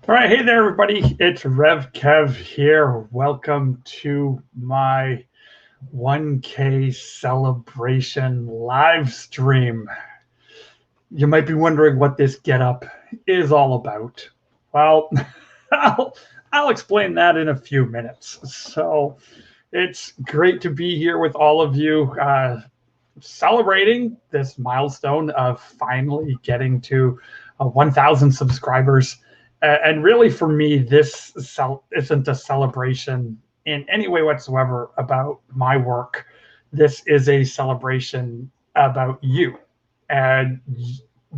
All right, hey there, everybody. It's Rev Kev here. Welcome to my 1K celebration live stream. You might be wondering what this getup is all about. Well, I'll, I'll explain that in a few minutes. So it's great to be here with all of you, celebrating this milestone of finally getting to 1,000 subscribers. And really, for me, this isn't a celebration in any way whatsoever about my work. This is a celebration about you and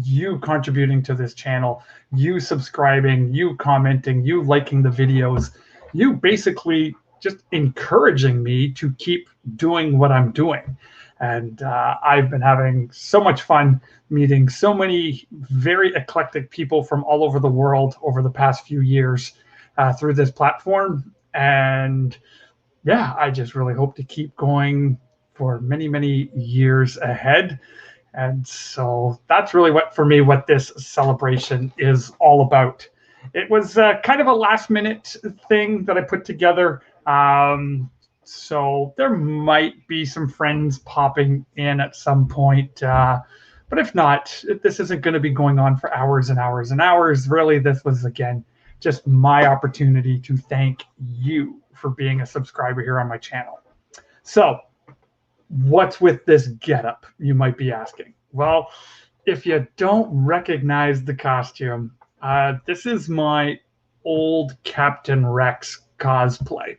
you contributing to this channel, you subscribing, you commenting, you liking the videos, you basically just encouraging me to keep doing what I'm doing. And I've been having so much fun meeting so many very eclectic people from all over the world over the past few years through this platform. And yeah, I just really hope to keep going for many, many years ahead. And so that's really what this celebration is all about. It was kind of a last minute thing that I put together. So there might be some friends popping in at some point. But if not, this isn't going to be going on for hours and hours and hours. Really, this was, again, just my opportunity to thank you for being a subscriber here on my channel. So what's with this getup, you might be asking? Well, if you don't recognize the costume, this is my old Captain Rex cosplay.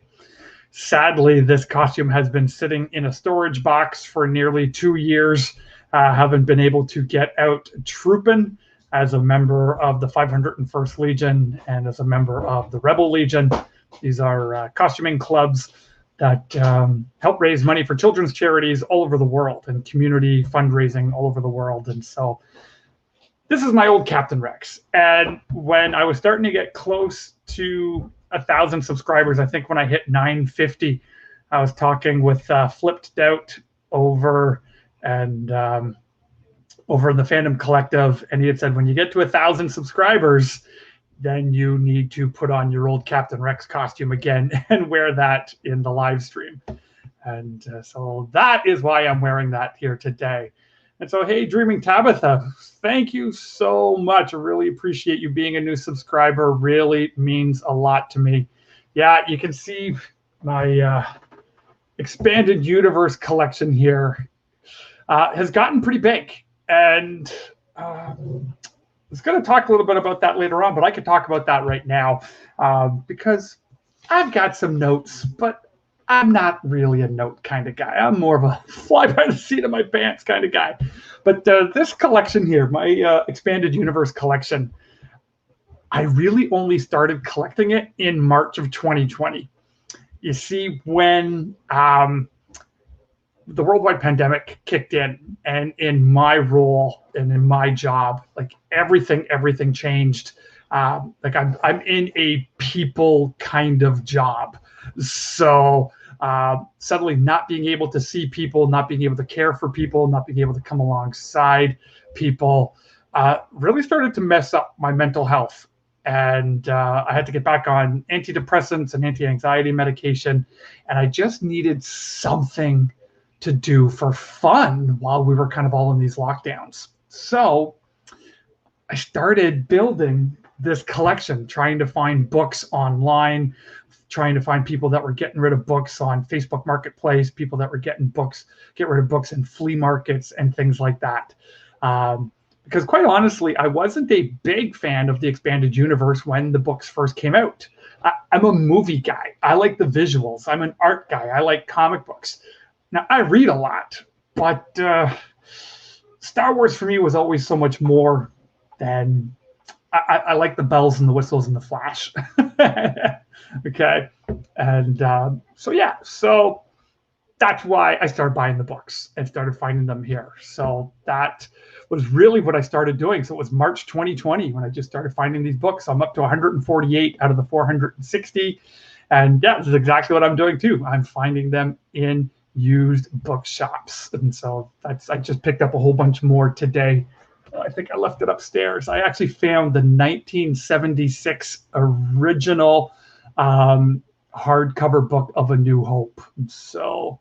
Sadly, this costume has been sitting in a storage box for nearly 2 years. Haven't been able to get out trooping as a member of the 501st Legion and as a member of the Rebel Legion. These are costuming clubs that help raise money for children's charities all over the world and community fundraising all over the world. And so this is my old Captain Rex. And when I was starting to get close to 1,000 subscribers, I think when I hit 950, I was talking with Flipped Doubt over and over in the Fandom Collective, and he had said, when you get to 1,000 subscribers, then you need to put on your old Captain Rex costume again and wear that in the live stream. And so that is why I'm wearing that here today. And so, hey, Dreaming Tabitha, thank you so much. I really appreciate you being a new subscriber. Really means a lot to me. Yeah, you can see my expanded universe collection here has gotten pretty big. And I was going to talk a little bit about that later on, but I could talk about that right now because I've got some notes, but I'm not really a note kind of guy. I'm more of a fly by the seat of my pants kind of guy. But this collection here, my expanded universe collection, I really only started collecting it in March of 2020. You see, when the worldwide pandemic kicked in, and in my role and in my job, like everything changed. Like I'm in a people kind of job. So suddenly not being able to see people, not being able to care for people, not being able to come alongside people really started to mess up my mental health. And I had to get back on antidepressants and anti-anxiety medication. And I just needed something to do for fun while we were kind of all in these lockdowns. So I started building this collection, trying to find books online, trying to find people that were getting rid of books on Facebook Marketplace, people that were get rid of books in flea markets and things like that. Because quite honestly, I wasn't a big fan of the expanded universe when the books first came out. I'm a movie guy. I like the visuals. I'm an art guy. I like comic books. Now, I read a lot, but Star Wars for me was always so much more than I like the bells and the whistles and the flash. Okay. And so that's why I started buying the books and started finding them here. So that was really what I started doing. So it was March 2020 when I just started finding these books. I'm up to 148 out of the 460. And yeah, this is exactly what I'm doing too. I'm finding them in used bookshops. And so I just picked up a whole bunch more today. I think I left it upstairs. I actually found the 1976 original hardcover book of A New Hope. So,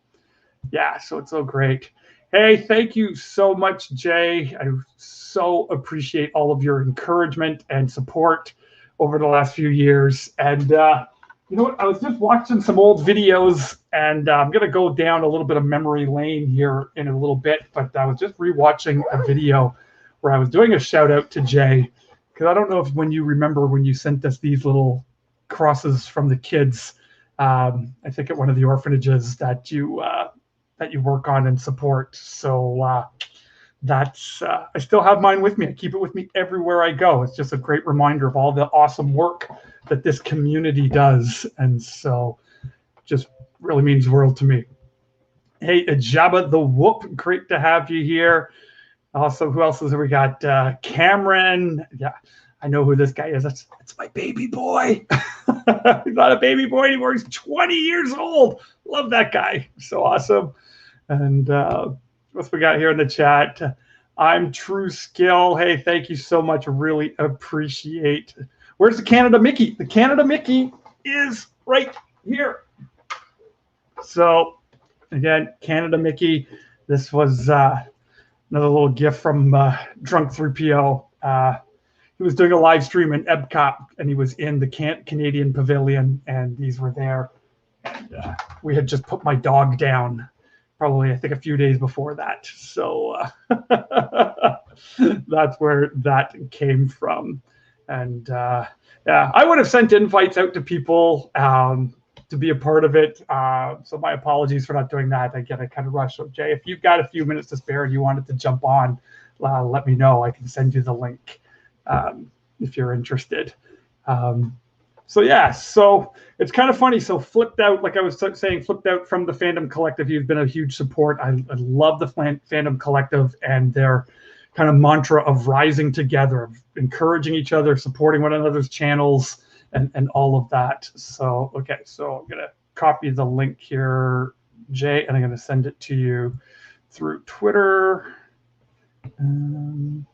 yeah, so it's so great. Hey, thank you so much, Jay. I so appreciate all of your encouragement and support over the last few years. And you know what? I was just watching some old videos, and I'm going to go down a little bit of memory lane here in a little bit. But I was just rewatching a video where I was doing a shout out to Jay, because I don't know if when you remember when you sent us these little crosses from the kids, I think at one of the orphanages that you work on and support. So that's I still have mine with me. I keep it with me everywhere I go. It's just a great reminder of all the awesome work that this community does, and so just really means the world to me. Hey, Jabba the Whoop, great to have you here. Also, who else is there? We got Cameron. Yeah, I know who this guy is. That's my baby boy. He's not a baby boy anymore. He's 20 years old. Love that guy. So awesome. And what's we got here in the chat? I'm True Skill. Hey, thank you so much. Really appreciate. Where's the Canada Mickey? The Canada Mickey is right here. So again, Canada Mickey. This was another little gift from Drunk 3PO. He was doing a live stream in Epcot, and he was in the Canadian Pavilion, and these were there. And we had just put my dog down, probably I think a few days before that. So that's where that came from. And yeah, I would have sent invites out to people to be a part of it. So my apologies for not doing that. Again, I kind of rushed. So Jay, if you've got a few minutes to spare and you wanted to jump on, let me know. I can send you the link if you're interested. So yeah, so it's kind of funny. So Flipped Out, like I was saying, Flipped Out from the Fandom Collective, you've been a huge support. I love the Fandom Collective and their kind of mantra of rising together, of encouraging each other, supporting one another's channels, and all of that. So, okay, so I'm going to copy the link here, Jay, and I'm going to send it to you through Twitter. I'm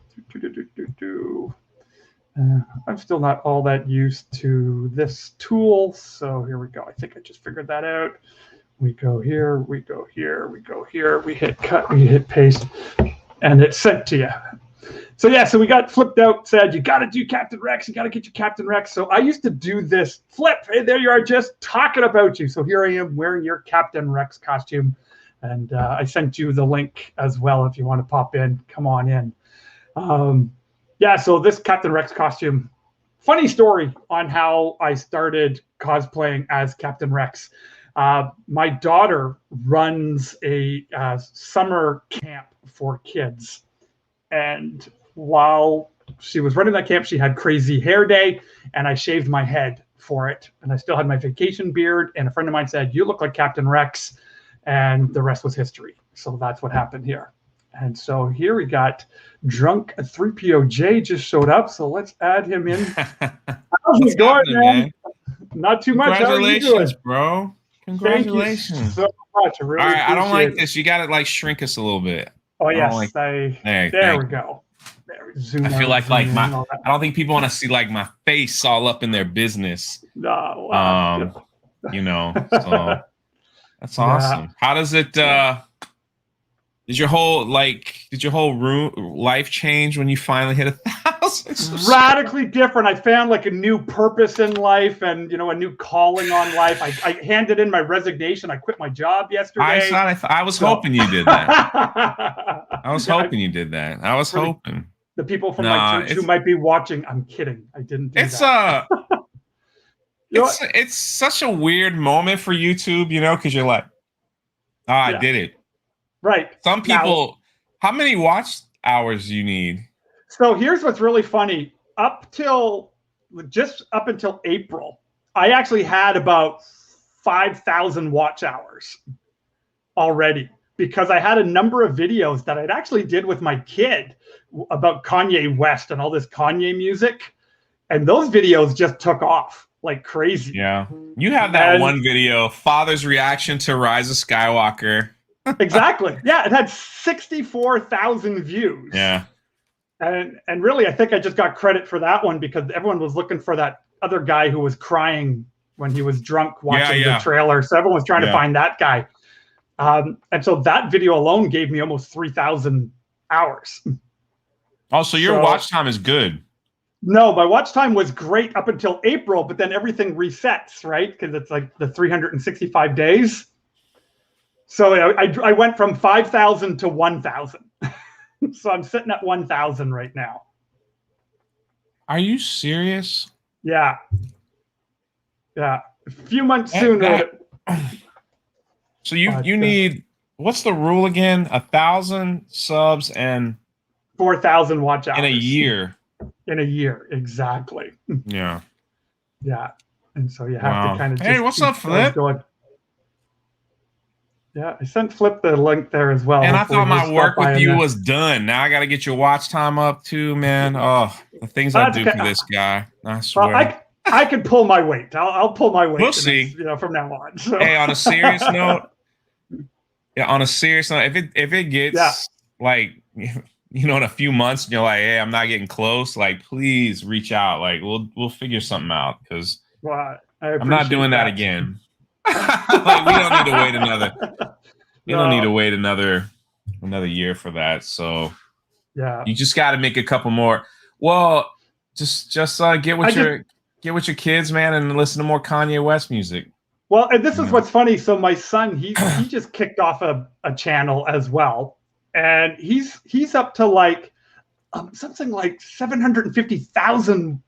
still not all that used to this tool, so here we go. I think I just figured that out. We go here, we go here, we go here, we hit cut, we hit paste, and it's sent to you. So yeah, so we got Flipped Out said, you got to do Captain Rex, you got to get your Captain Rex. So I used to do this. Flip, hey, there you are, just talking about you. So here I am wearing your Captain Rex costume, and I sent you the link as well if you want to pop in, come on in. Yeah, so this Captain Rex costume, funny story on how I started cosplaying as Captain Rex. My daughter runs a summer camp for kids. And while she was running that camp, she had crazy hair day, and I shaved my head for it. And I still had my vacation beard, and a friend of mine said, you look like Captain Rex, and the rest was history. So that's what happened here. And so here we got Drunk 3POJ just showed up, so let's add him in. How's it going, man? Not too much. Congratulations, bro. Congratulations. Thank you so much. I really All right, I don't like it. this. You got to like shrink us a little bit. Oh yes, like, there we go. There, I feel like my. I don't think people want to see like my face all up in their business. No. You know. So that's awesome. Yeah. How does it? Did your whole life change when you finally hit 1,000? Radically different. I found like a new purpose in life, and a new calling on life. I handed in my resignation. I quit my job yesterday. I was hoping you did that. I was hoping you did that. I was hoping. The people from my church who might be watching, I'm kidding. I didn't do that. It's such a weird moment for YouTube, because you're like, I did it. Right. Some people, how many watch hours do you need? So here's what's really funny. Just up until April, I actually had about 5,000 watch hours already, because I had a number of videos that I'd actually did with my kid about Kanye West and all this Kanye music. And those videos just took off like crazy. Yeah. You have that one video, Father's reaction to Rise of Skywalker. Exactly. Yeah, it had 64,000 views. Yeah. And really, I think I just got credit for that one because everyone was looking for that other guy who was crying when he was drunk watching the trailer. So everyone was trying to find that guy. And so that video alone gave me almost 3,000 hours. Oh, so your watch time is good. No, my watch time was great up until April, but then everything resets, right? Because it's like the 365 days. So I went from 5,000 to 1,000. So I'm sitting at 1,000 right now. Are you serious? Yeah. Yeah. A few months sooner. So you need, what's the rule again? 1,000 subs and 4,000 watch hours in a year. In a year, exactly. Yeah. Yeah. And so you have to kind of just hey, what's up, Flip? Going. Yeah, I sent Flip the link there as well. And I thought my work with you was done. Now I got to get your watch time up too, man. Oh, the things I do for this guy. I swear. Well, I can pull my weight. I'll pull my weight. We'll see. From now on. So. Hey, on a serious note, if it gets like, in a few months, and you're like, hey, I'm not getting close, like, please reach out. Like, we'll figure something out because I'm not doing that again. Like, we don't need to wait another. You don't need to wait another year for that. So you just got to make a couple more. Well, just get with your kids, man, and listen to more Kanye West music. Well, and this is what's funny. So my son, he just kicked off a channel as well, and he's up to like something like 750,000.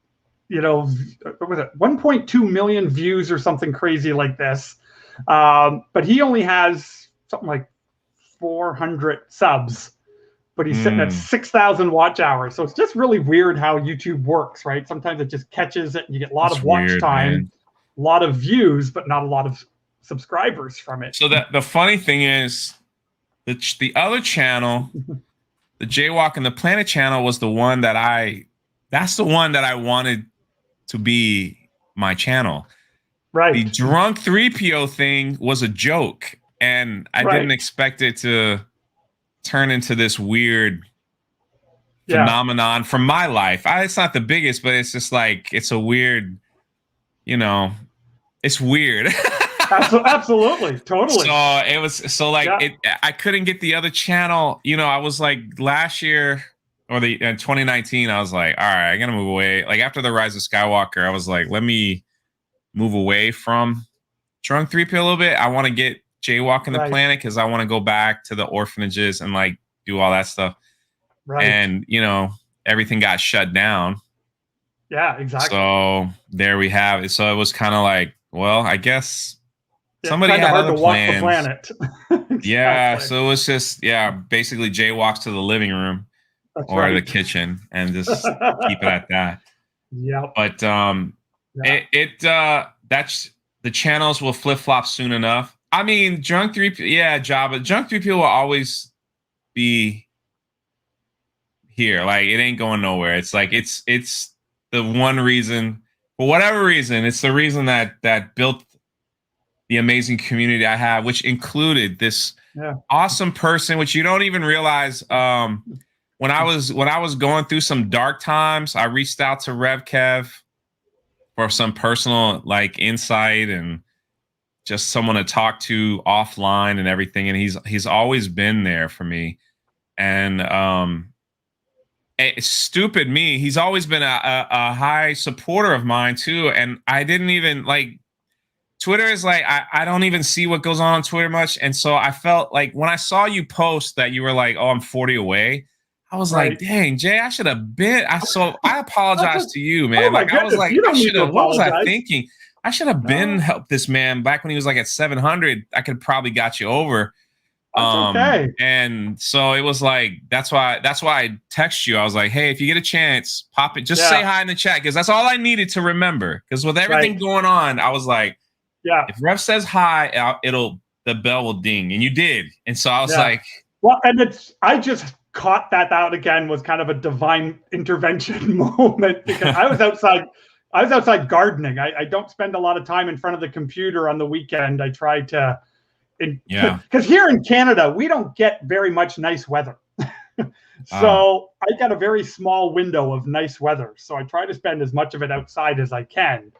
What was it? 1.2 million views or something crazy like this. But he only has something like 400 subs, but he's sitting at 6,000 watch hours. So it's just really weird how YouTube works, right? Sometimes it just catches it and you get a lot of watch time, a lot of views, but not a lot of subscribers from it. So the funny thing is the other channel, the Jaywalk and the Planet channel was the one that's the one that I wanted to be my channel. Right. The drunk 3PO thing was a joke, and I didn't expect it to turn into this weird phenomenon from my life. It's not the biggest, but it's just like, it's a weird, it's weird. Absolutely. Totally. So it was, I couldn't get the other channel. I was like last year or in 2019, I was like, all right, I gotta move away. Like after the Rise of Skywalker, I was like, let me move away from Drunk 3P a little bit. I want to get Jaywalking the Planet because I want to go back to the orphanages and like do all that stuff. Right. And everything got shut down. Yeah, exactly. So there we have it. So it was kind of like, well, I guess somebody had other plans. Walk the planet. Exactly. Yeah. So it was just basically Jaywalks to the living room the kitchen and just keep it at that. Yeah. But that's the channels will flip flop soon enough. I mean, Drunk 3P, Java. Drunk 3P will always be here. Like it ain't going nowhere. It's like it's the one reason, for whatever reason, it's the reason that built the amazing community I have, which included this awesome person, which you don't even realize. When I was going through some dark times, I reached out to Rev Kev for some personal like insight and just someone to talk to offline and everything. And he's always been there for me. And it's stupid me. He's always been a high supporter of mine too. And I didn't even like, Twitter is like, I don't even see what goes on Twitter much. And so I felt like when I saw you post that you were like, oh, I'm 40 away. I was like, dang, Jay, I should have been. I apologize to you, man. Like I was like, I should have. What was I thinking? I should have been helped this man back when he was like at 700. I could probably got you over. Okay. And so it was like that's why I text you. I was like, hey, if you get a chance, pop it. Just say hi in the chat because that's all I needed to remember. Because with everything going on, I was like, if Rev says hi, the bell will ding, and you did. And so I was like, well, and I just caught that out again was kind of a divine intervention moment because I was outside gardening. I don't spend a lot of time in front of the computer on the weekend. I try to, because here in Canada, we don't get very much nice weather. So I got a very small window of nice weather. So I try to spend as much of it outside as I can.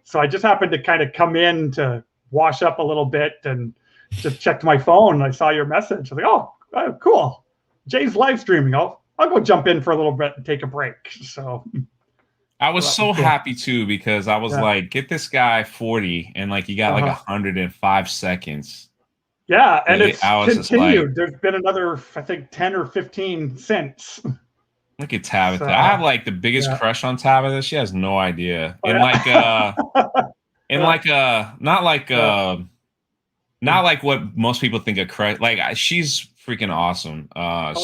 So I just happened to kind of come in to wash up a little bit and just checked my phone. And I saw your message. I was like, oh, cool. Jay's live streaming. I'll go jump in for a little bit and take a break. So I was so happy too, because I was like, get this guy 40 and like you got like 105 seconds. Yeah, and it's continued. Like, there's been another, I think, 10 or 15 since. Look at Tabitha. I have like the biggest crush on Tabitha. She has no idea. And like not like what most people think of crush. Like she's freaking awesome.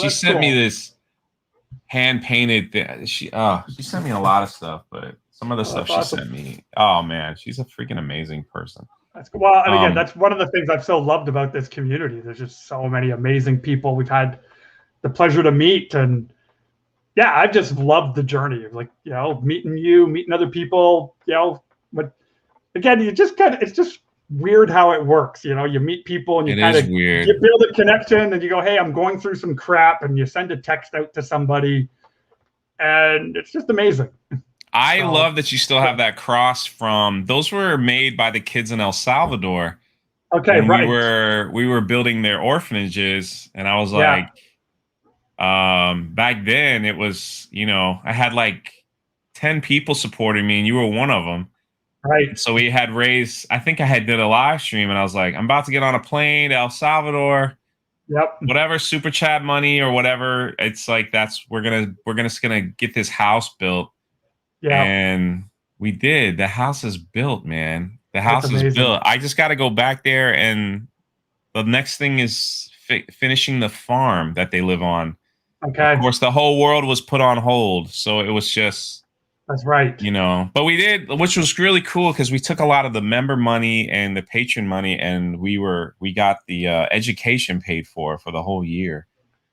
She sent me this hand painted thing. She sent me a lot of stuff, but some of the stuff she sent me. Oh man, she's a freaking amazing person. Well, and again, that's one of the things I've so loved about this community. There's just so many amazing people we've had the pleasure to meet, and yeah, I've just loved the journey of, like, you know, meeting other people, you know. But again, you just kind of, it's just weird how it works. You know, you meet people and you kind of you build a connection, and you go, hey, I'm going through some crap, and you send a text out to somebody, and it's just amazing. I love that you still have that cross from, those were made by the kids in El Salvador. Okay, right. We were building their orphanages, and I was like, back then it was, you know, I had like 10 people supporting me, and you were one of them. Right. So we had raised, I think I had did a live stream, and I was like, I'm about to get on a plane to El Salvador. Yep. Whatever super chat money or whatever, it's like we're gonna get this house built. Yeah. And we did. The house is built, man. The house is built. I just got to go back there, and the next thing is finishing the farm that they live on. Okay. Of course, the whole world was put on hold, so it was just. That's right. You know, but we did, which was really cool, because we took a lot of the member money and the patron money, and we got the education paid for the whole year,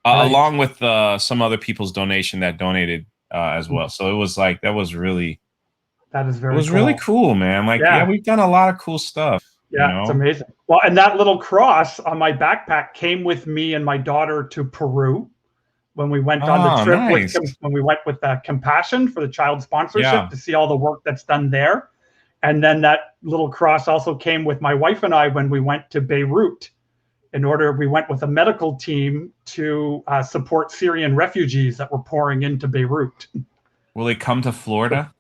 along with some other people's donation that donated. As well, so it was like that is very really cool, man. Like, yeah, we've done a lot of cool stuff. Yeah, you know? It's amazing. Well, and that little cross on my backpack came with me and my daughter to Peru when we went on the trip. Nice. When we went with Compassion for the child sponsorship to see all the work that's done there, and then that little cross also came with my wife and I when we went to Beirut. We went with a medical team to support Syrian refugees that were pouring into Beirut. Will they come to Florida?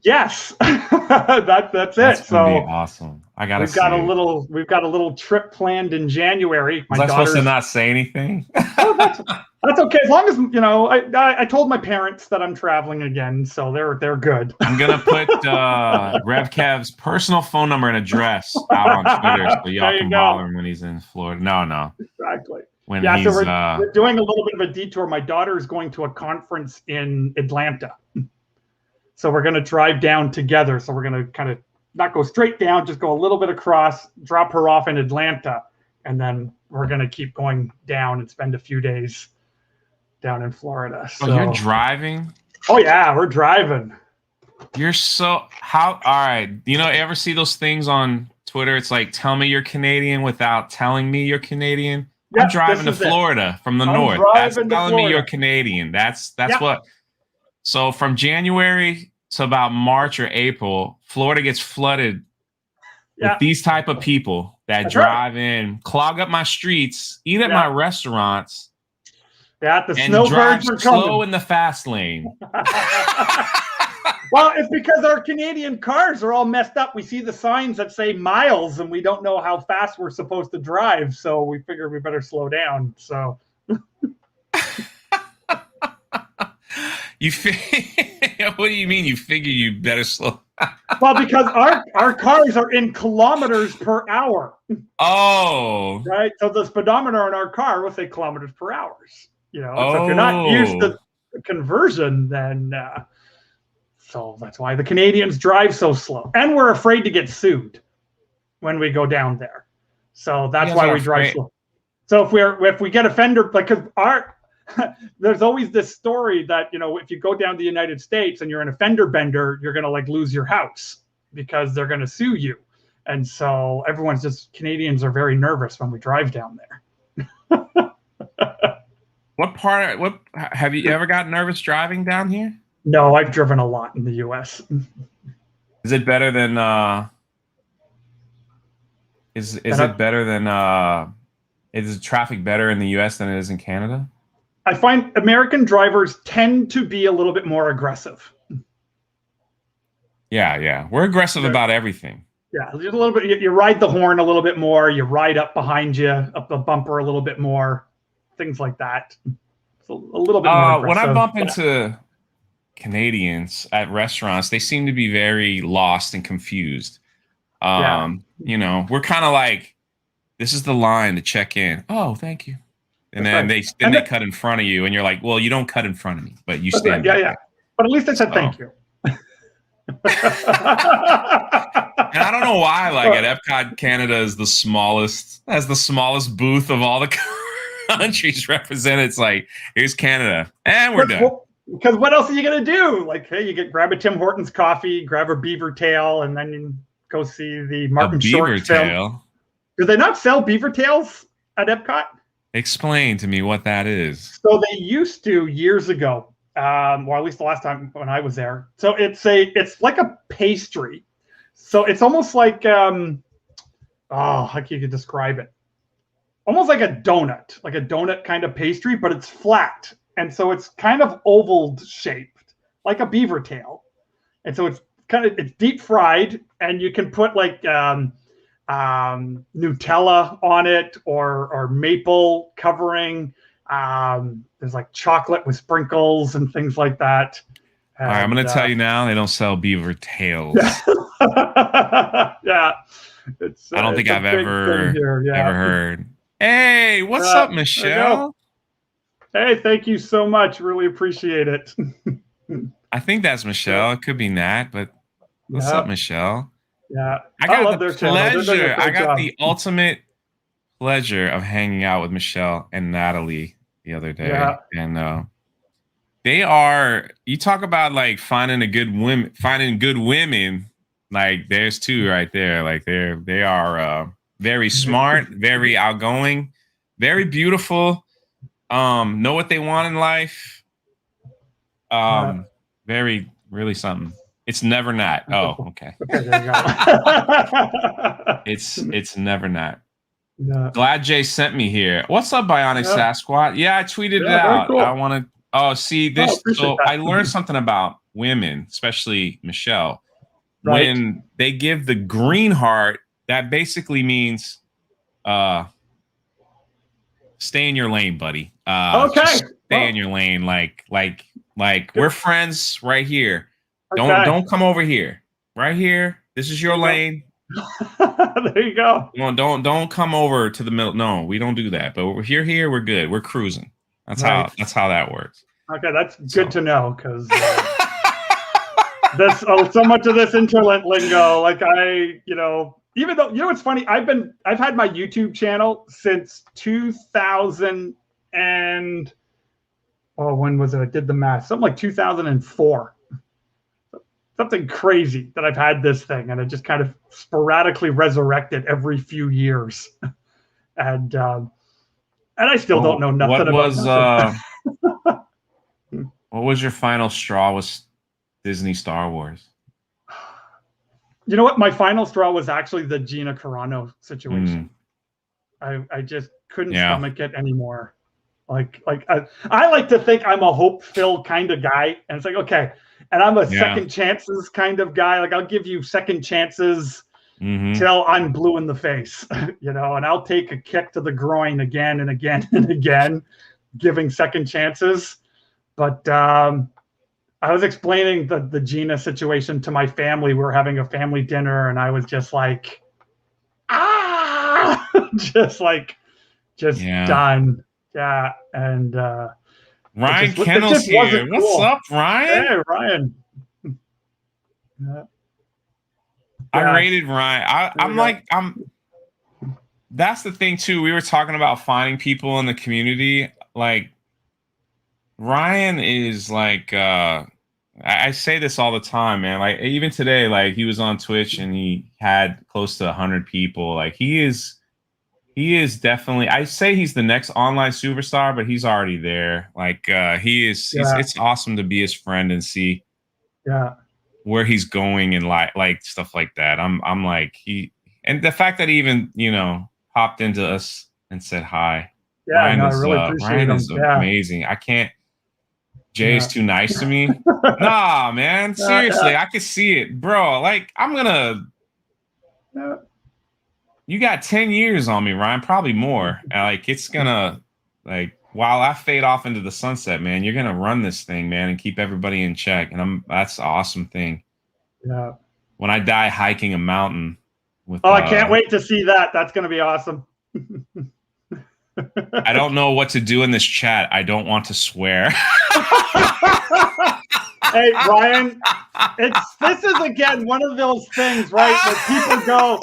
Yes, that's it. That's gonna be awesome. We've got a little trip planned in January. Was I supposed to not say anything? That's okay, as long as, you know, I told my parents that I'm traveling again, so they're good. I'm gonna put Rev Kev's personal phone number and address out on Twitter, so y'all can bother him when he's in Florida. No, exactly. So we're doing a little bit of a detour. My daughter is going to a conference in Atlanta, so we're going to drive down together. So we're going to kind of not go straight down, just go a little bit across, drop her off in Atlanta, and then we're going to keep going down and spend a few days down in Florida. So you're driving? Oh yeah, we're driving. You're all right. You know, ever see those things on Twitter? It's like, tell me you're Canadian without telling me you're Canadian. Yep, I'm driving to Florida from the north. That's telling me you're Canadian. That's what. So from January to about March or April, Florida gets flooded with these type of people that drive in, clog up my streets, eat at my restaurants. Yeah, the and snowbirds drive slow in the fast lane. Well, it's because our Canadian cars are all messed up. We see the signs that say miles, and we don't know how fast we're supposed to drive. So we figure we better slow down. So, what do you mean? You figure you better slow? Well, because our cars are in kilometers per hour. Oh, right. So the speedometer in our car will say kilometers per hour. You know, so if you're not used to the conversion, then. So that's why the Canadians drive so slow. And we're afraid to get sued when we go down there. So that's why we drive slow. So if we get offender, because there's always this story that, you know, if you go down to the United States and you're an offender bender, you're going to like lose your house because they're going to sue you. And so Canadians are very nervous when we drive down there. What part? What have you ever got nervous driving down here? No, I've driven a lot in the U.S. Is it better than is And it better than is the traffic better in the US than it is in Canada? I find American drivers tend to be a little bit more aggressive. Yeah, yeah. We're aggressive about everything. Yeah, just a little bit. You ride the horn a little bit more. You ride up behind you, up the bumper a little bit more, things like that. It's a little bit more When I aggressive. bump into Canadians at restaurants, they seem to be very lost and confused. Yeah, You know, we're kind of like, this is the line to check in. Oh, thank you. And that's then right. they cut in front of you, and you're like, well, you don't cut in front of me, but you That's right. stand Yeah, back yeah. there. But at least I said So, thank you. and I don't know why, like at Epcot, Canada is the smallest, has the smallest booth of all the countries represented. It's like, here's Canada, and we're done. Because what else are you gonna do? Like, hey, you grab a Tim Hortons coffee, grab a beaver tail, and then you go see the Martin Short film. Do they not sell beaver tails at Epcot? Explain to me what that is. So they used to years ago, or at least the last time when I was there. So it's like a pastry. So it's almost like how can you describe it? Almost like a donut kind of pastry, but it's flat, and so it's kind of oval shaped, like a beaver tail. And so it's deep fried, and you can put like Nutella on it or maple covering. There's like chocolate with sprinkles and things like that. And, all right, I'm going to tell you now, they don't sell beaver tails. Yeah. I don't think I've ever heard. Hey, what's up, Michelle? Hey, thank you so much. Really appreciate it. I think that's Michelle. It could be Nat, but what's up, Michelle? Yeah, I got the pleasure. I got the ultimate pleasure of hanging out with Michelle and Natalie the other day, and they are. You talk about like finding good women. Like there's two right there. Like they are very smart, very outgoing, very beautiful. Know what they want in life. Very really something. It's never not. Oh, okay. Okay, there you go. It's never not. Yeah. Glad Jay sent me here. What's up, Bionic Sasquatch? Yeah, I tweeted it out. Cool. I want to. Oh, see this. So I learned something about women, especially Michelle. Right. When they give the green heart, that basically means, stay in your lane, buddy. Okay. Stay in your lane. Like we're friends right here. Okay. Don't come over here. Right here. This is your lane. There you go. Don't come over to the middle. No, we don't do that. But we're here. We're good. We're cruising. That's how that works. Okay, that's good to know because there's so much of this internet lingo. Like even though it's funny, I've had my YouTube channel since 2000 and when was it? I did the math. Something like 2004. Something crazy that I've had this thing, and it just kind of sporadically resurrected every few years, and I still don't know nothing about what was your final straw with Disney Star Wars? You know what? My final straw was actually the Gina Carano situation. I just couldn't stomach it anymore. Like I like to think I'm a hope-filled kind of guy, and it's like, okay, and I'm a second chances kind of guy. Like I'll give you second chances till I'm blue in the face, and I'll take a kick to the groin again and again and again, giving second chances. But I was explaining the Gina situation to my family. We were having a family dinner, and I was just like, just done. Yeah, and Ryan Kennel's here. What's up, Ryan? Hey, Ryan. I rated Ryan. That's the thing too. We were talking about finding people in the community. Like Ryan is like, I say this all the time, man. Like even today, like he was on Twitch and he had close to 100 people. Like he is He is definitely. I say he's the next online superstar, but he's already there. Like he is. Yeah, It's awesome to be his friend and see yeah, where he's going and like stuff like that. I'm like he and the fact that he even hopped into us and said hi. yeah. No, I really appreciate Ryan him. is Yeah, amazing. I can't. Jay is yeah, too nice to me. Nah, man. yeah, Seriously, I can see it, bro. Like I'm gonna. yeah. You got 10 years on me, Ryan, probably more. And, like it's gonna like while I fade off into the sunset, man, you're gonna run this thing, man, and keep everybody in check. And that's the awesome thing. Yeah. When I die hiking a mountain with Oh, I can't wait to see that. That's going to be awesome. I don't know what to do in this chat. I don't want to swear. Hey, Ryan, this is again one of those things, right? Where people go,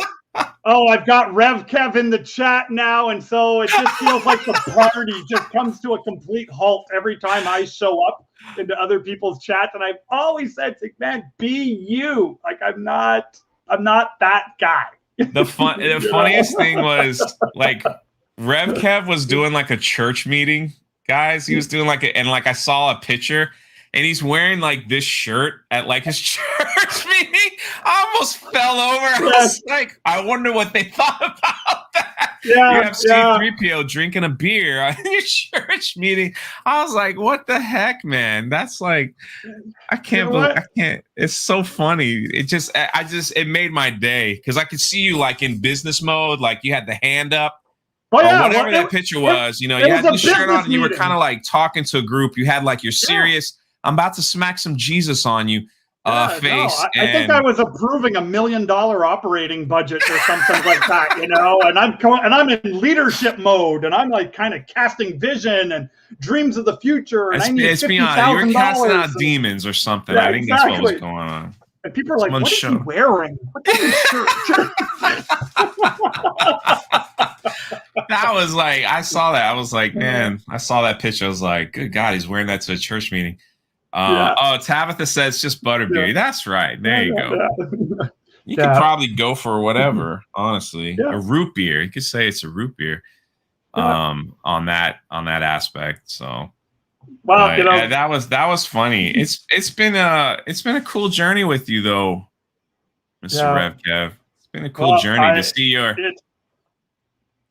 oh, I've got Rev Kev in the chat now, and so it just feels like the party just comes to a complete halt every time I show up into other people's chats. And I've always said, man, be you. Like I'm not that guy. The funniest thing was like Rev Kev was doing like a church meeting, guys. He was doing like I saw a picture and he's wearing like this shirt at like his church meeting. I almost fell over. I was like, I wonder what they thought about that. Yeah, you have C3PO drinking a beer at your church meeting. I was like, what the heck, man? That's like, I can't believe, I can't. It's so funny. It made my day because I could see you like in business mode, like you had the hand up. Oh, yeah, whatever that picture was, you had the shirt on and you were kind of like talking to a group. You had like your serious, I'm about to smack some Jesus on you face. No, I think I was approving $1 million operating budget or something like that, and I'm in leadership mode, and I'm like kind of casting vision and dreams of the future, and I need $50,000. You're casting out demons or something. Yeah, I think that's what was going on. And people are like, "What is he wearing? What's his shirt?" That was like, I saw that. I was like, man, I saw that picture. I was like, good God, he's wearing that to a church meeting. Oh, Tabitha says it's just butterbeer. Yeah. That's right. There you go. Yeah. You could probably go for whatever, honestly. Yeah. A root beer. You could say it's a root beer. On that aspect. So well, that was funny. It's been a cool journey with you though, Mr. Rev Kev. It's been a cool journey to see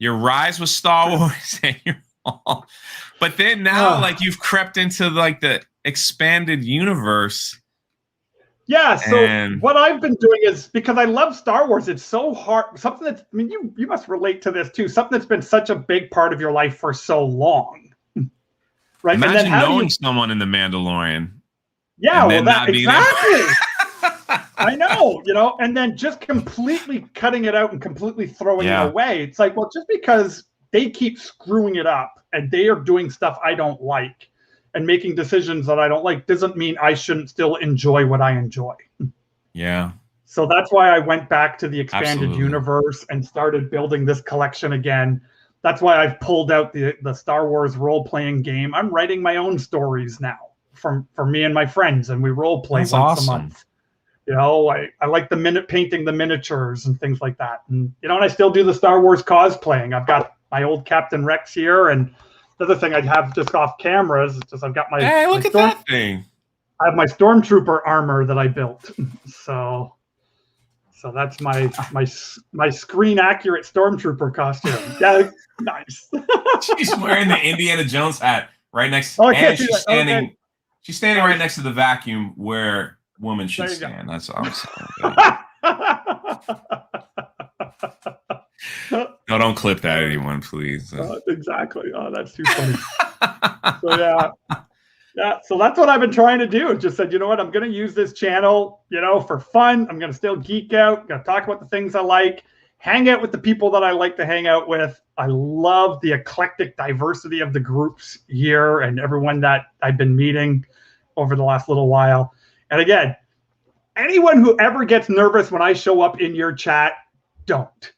your rise with Star Wars and your fall. But then now like you've crept into like the expanded universe. Yeah, so what I've been doing is because I love Star Wars, it's so hard. Something that's, I mean, you must relate to this too. Something that's been such a big part of your life for so long, right? Imagine and then knowing someone in The Mandalorian. Yeah, well, that exactly. I know, and then just completely cutting it out and completely throwing it away. It's like, well, just because they keep screwing it up and they are doing stuff I don't like and making decisions that I don't like doesn't mean I shouldn't still enjoy what I enjoy. Yeah. So that's why I went back to the expanded universe and started building this collection again. That's why I've pulled out the Star Wars role-playing game. I'm writing my own stories now for me and my friends, and we role-play once a month. I like painting the miniatures and things like that. And, and I still do the Star Wars cosplaying. I've got my old Captain Rex here, and the other thing I'd have just off camera is just I've got my. Hey, look at that thing! I have my Stormtrooper armor that I built. So that's my screen accurate Stormtrooper costume. Yeah, nice. She's wearing the Indiana Jones hat right next. And she's standing. Okay. She's standing right next to the vacuum where woman should stand. Go. That's all I'm saying. No, don't clip that, anyone, please. Exactly. Oh, that's too funny. So so that's what I've been trying to do. Just said, you know what, I'm going to use this channel, for fun. I'm going to still geek out. Going to talk about the things I like, hang out with the people that I like to hang out with. I love the eclectic diversity of the groups here and everyone that I've been meeting over the last little while. And again, anyone who ever gets nervous when I show up in your chat, don't.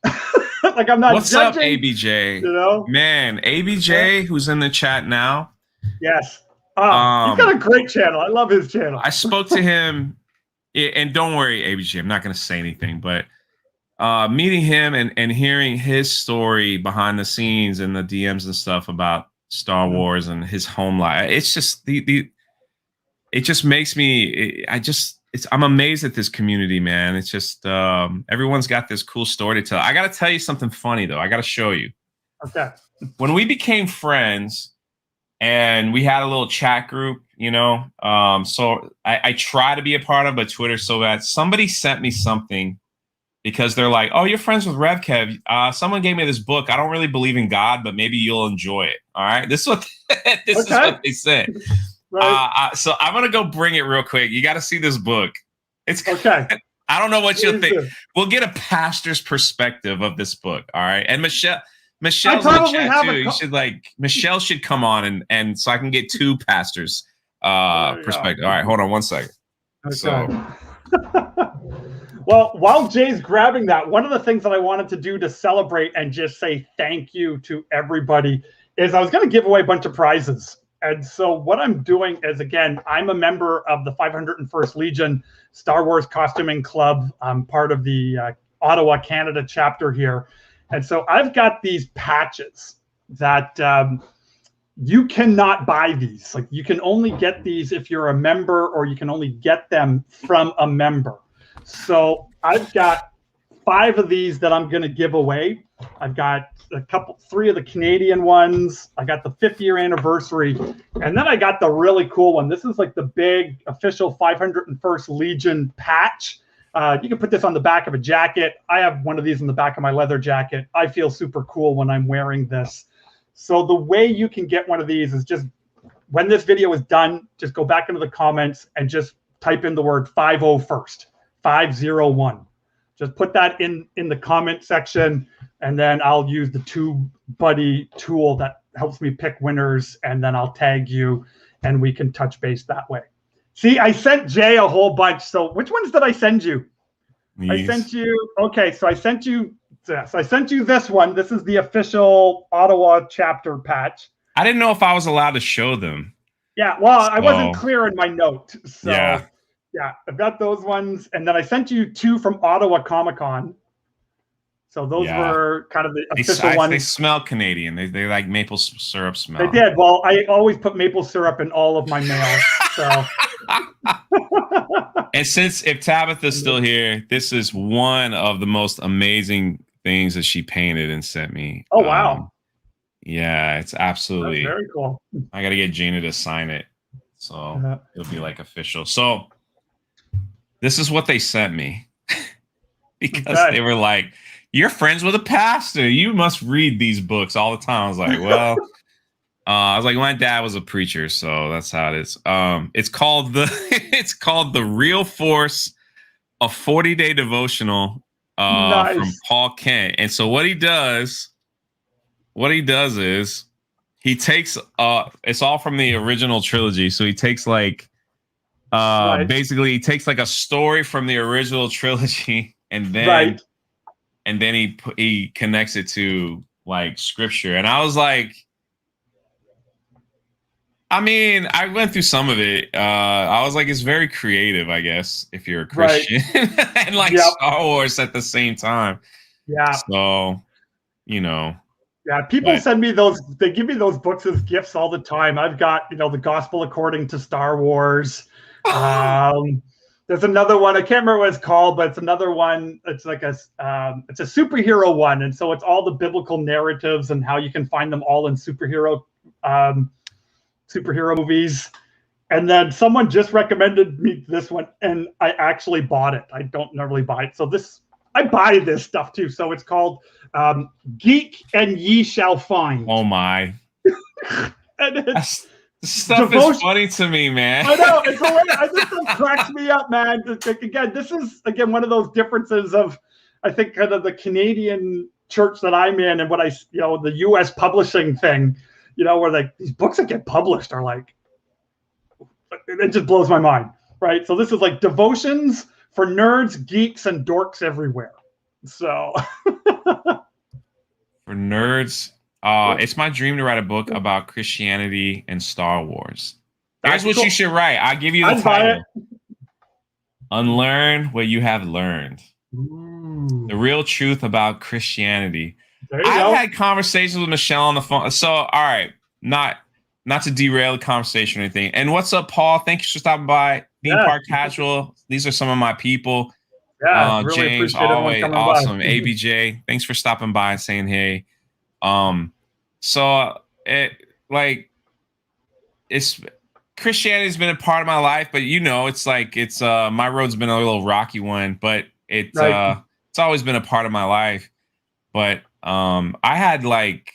Like I'm not. What's judging, up, ABJ? Man, ABJ, who's in the chat now. Yes. He's got a great channel. I love his channel. I spoke to him, and don't worry, ABJ, I'm not going to say anything, but meeting him and hearing his story behind the scenes and the DMs and stuff about Star Wars and his home life. It's just it just makes me, I'm amazed at this community, man. It's just, everyone's got this cool story to tell. I got to tell you something funny though. I got to show you. Okay. When we became friends and we had a little chat group, so I try to be a part of, but Twitter's so bad. Somebody sent me something because they're like, "Oh, you're friends with RevKev. Someone gave me this book. I don't really believe in God, but maybe you'll enjoy it." All right, this is what is what they said. Right. So I'm gonna go bring it real quick. You got to see this book. It's okay. I don't know what you'll think. We'll get a pastor's perspective of this book. All right, and Michelle's in the chat too. You should Michelle should come on and so I can get two pastors' perspective. All right, hold on one second. Okay. So. Well, while Jay's grabbing that, one of the things that I wanted to do to celebrate and just say thank you to everybody is I was going to give away a bunch of prizes. And so what I'm doing is, again, I'm a member of the 501st Legion Star Wars Costuming Club. I'm part of the Ottawa, Canada chapter here. And so I've got these patches that you cannot buy these. Like, you can only get these if you're a member, or you can only get them from a member. So I've got 5 of these that I'm going to give away. I've got 3 of the Canadian ones. I got the 50-year anniversary. And then I got the really cool one. This is like the big official 501st Legion patch. You can put this on the back of a jacket. I have one of these in the back of my leather jacket. I feel super cool when I'm wearing this. So the way you can get one of these is just, when this video is done, just go back into the comments and just type in the word 501st, 501. Just put that in the comment section, and then I'll use the TubeBuddy tool that helps me pick winners, and then I'll tag you, and we can touch base that way. See, I sent Jay a whole bunch. So which ones did I send you? I sent you, okay, so I sent you this. I sent you this one. This is the official Ottawa chapter patch. I didn't know if I was allowed to show them. Yeah, well, I wasn't clear in my note. So yeah, I've got those ones. And then I sent you 2 from Ottawa Comic-Con. So those were kind of the official ones. They smell Canadian. They like maple syrup smell. They did. Well, I always put maple syrup in all of my mail. So. And if Tabitha's still here, this is one of the most amazing things that she painted and sent me. Oh, wow. Yeah, it's absolutely. That's very cool. I got to get Gina to sign it. So it'll be like official. So this is what they sent me because they were like, "You're friends with a pastor. You must read these books all the time." I was like, well, my dad was a preacher, so that's how it is. It's called the Real Force, a 40-day devotional from Paul Kent. And so what he does is he takes it's all from the original trilogy. So he takes basically he takes like a story from the original trilogy and then he connects it to like scripture. And I was like, I mean, I went through some of it. I was like, it's very creative, I guess, if you're a Christian and Star Wars at the same time. Yeah. So, Yeah, people send me those. They give me those books as gifts all the time. I've got, the Gospel According to Star Wars. There's another one. I can't remember what it's called, but it's another one. It's like it's a superhero one, and so it's all the biblical narratives and how you can find them all in superhero movies. And then someone just recommended me this one, and I actually bought it. I don't normally buy it, so I buy this stuff too. So it's called GEEK and Ye Shall Find. Oh my! This stuff is funny to me, man. I know, it's hilarious. This stuff cracks me up, man. Again, this is one of those differences of, I think, kind of the Canadian church that I'm in, and what the U.S. publishing thing, where these books that get published are like, it just blows my mind, right? So this is like devotions for nerds, geeks, and dorks everywhere. So for nerds, it's my dream to write a book about Christianity and Star Wars. Here's what you should write. I'll give you the title. Unlearn what you have learned. The real truth about Christianity. There you I've go. had conversations with Michelle on the phone. So, all right, not to derail the conversation or anything. And what's up, Paul? Thank you for stopping by. Theme Yeah. Park Casual. These are some of my people. Yeah, really James, appreciate everyone always coming awesome. by. ABJ, thanks for stopping by and saying hey. So it like it's Christianity's been a part of my life, but it's like it's my road's been a little rocky one, but it's always been a part of my life. But I had like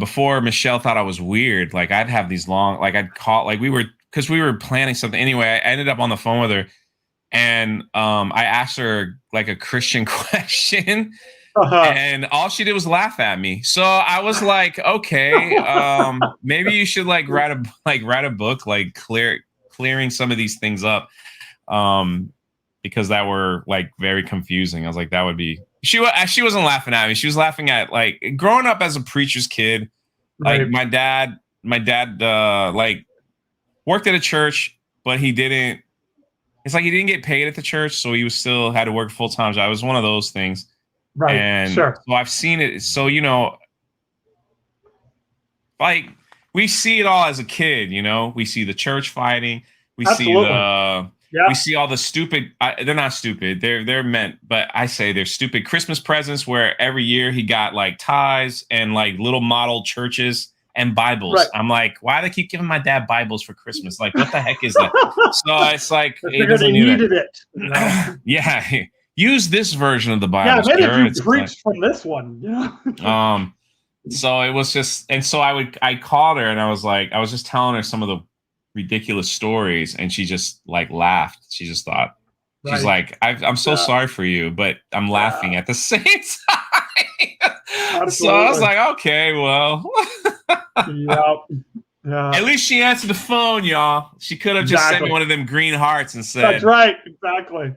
before Michelle thought I was weird, like I'd have these long, like I'd call, like we were planning something anyway. I ended up on the phone with her, and I asked her like a Christian question, and all she did was laugh at me. So I was like, okay, maybe you should like write a book, like clearing some of these things up, because that were like very confusing. I was like, that would be. She wasn't laughing at me. She was laughing at like growing up as a preacher's kid. Like my dad like worked at a church, but he didn't. It's like he didn't get paid at the church, so he was still had to work full time. So I was one of those things, and so I've seen it. So like we see it all as a kid. We see the church fighting. We see we see all the stupid. They're not stupid. They're meant, but I say they're stupid Christmas presents where every year he got like ties and like little model churches and Bibles. Right. I'm like, why do they keep giving my dad Bibles for Christmas? Like, what the heck is that? So it's like he needed it. Yeah, use this version of the Bible. Yeah, maybe if you preached from this one. So it was just, and so I called her and I was just telling her some of the ridiculous stories, and she just like laughed. She just thought, she's like, I'm so sorry for you, but I'm laughing at the same time. So I was like, okay, well. At least she answered the phone, y'all. She could have just sent me one of them green hearts and said, that's right, exactly.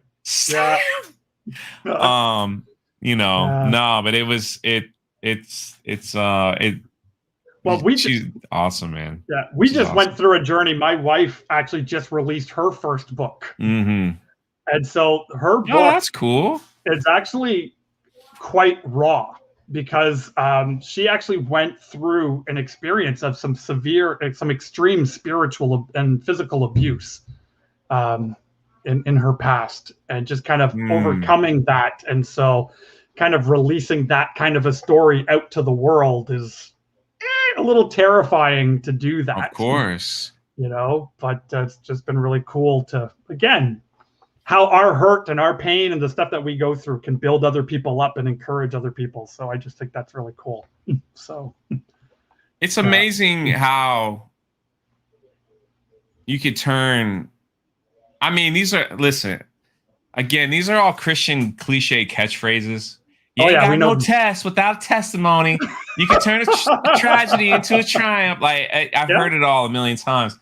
Yeah. No, but she's awesome, man. Yeah, she's just went through a journey. My wife actually just released her first book. Mm-hmm. And so her book, that's cool. It's actually quite raw because she actually went through an experience of some extreme spiritual and physical abuse in her past, and just kind of overcoming that. And so kind of releasing that kind of a story out to the world is a little terrifying to do that. Of course. But it's just been really cool to, again, how our hurt and our pain and the stuff that we go through can build other people up and encourage other people. So I just think that's really cool. So it's amazing how you could turn. I mean, these are all Christian cliche catchphrases. You ain't got no test without testimony. You can turn a tragedy into a triumph. Like I've heard it all a million times.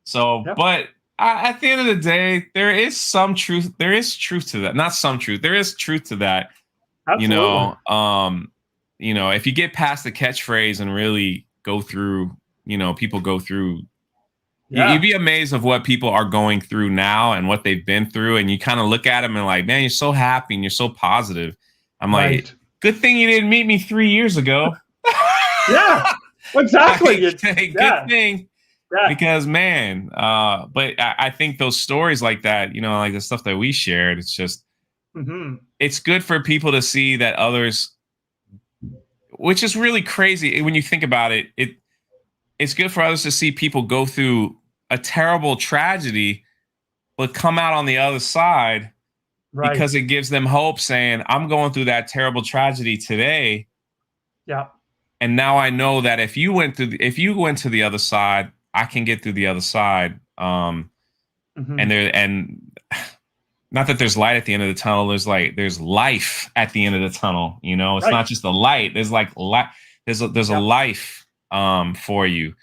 So, but at the end of the day, there is some truth. There is truth to that. Not some truth. There is truth to that. Absolutely. If you get past the catchphrase and really go through, people go through. You'd be amazed of what people are going through now and what they've been through, and you kind of look at them and like, man, you're so happy and you're so positive. I'm like, good thing you didn't meet me 3 years ago. Yeah, exactly. Good thing. Yeah. Because, man, but I think those stories like that, like the stuff that we shared, it's just, it's good for people to see that others, which is really crazy when you think about it. It's good for others to see people go through a terrible tragedy, but come out on the other side. Right. Because it gives them hope, saying, I'm going through that terrible tragedy today. Yeah. And now I know that if you went to the other side, I can get through the other side. And not that there's light at the end of the tunnel. There's life at the end of the tunnel. It's not just a light. There's like light. There's a life for you.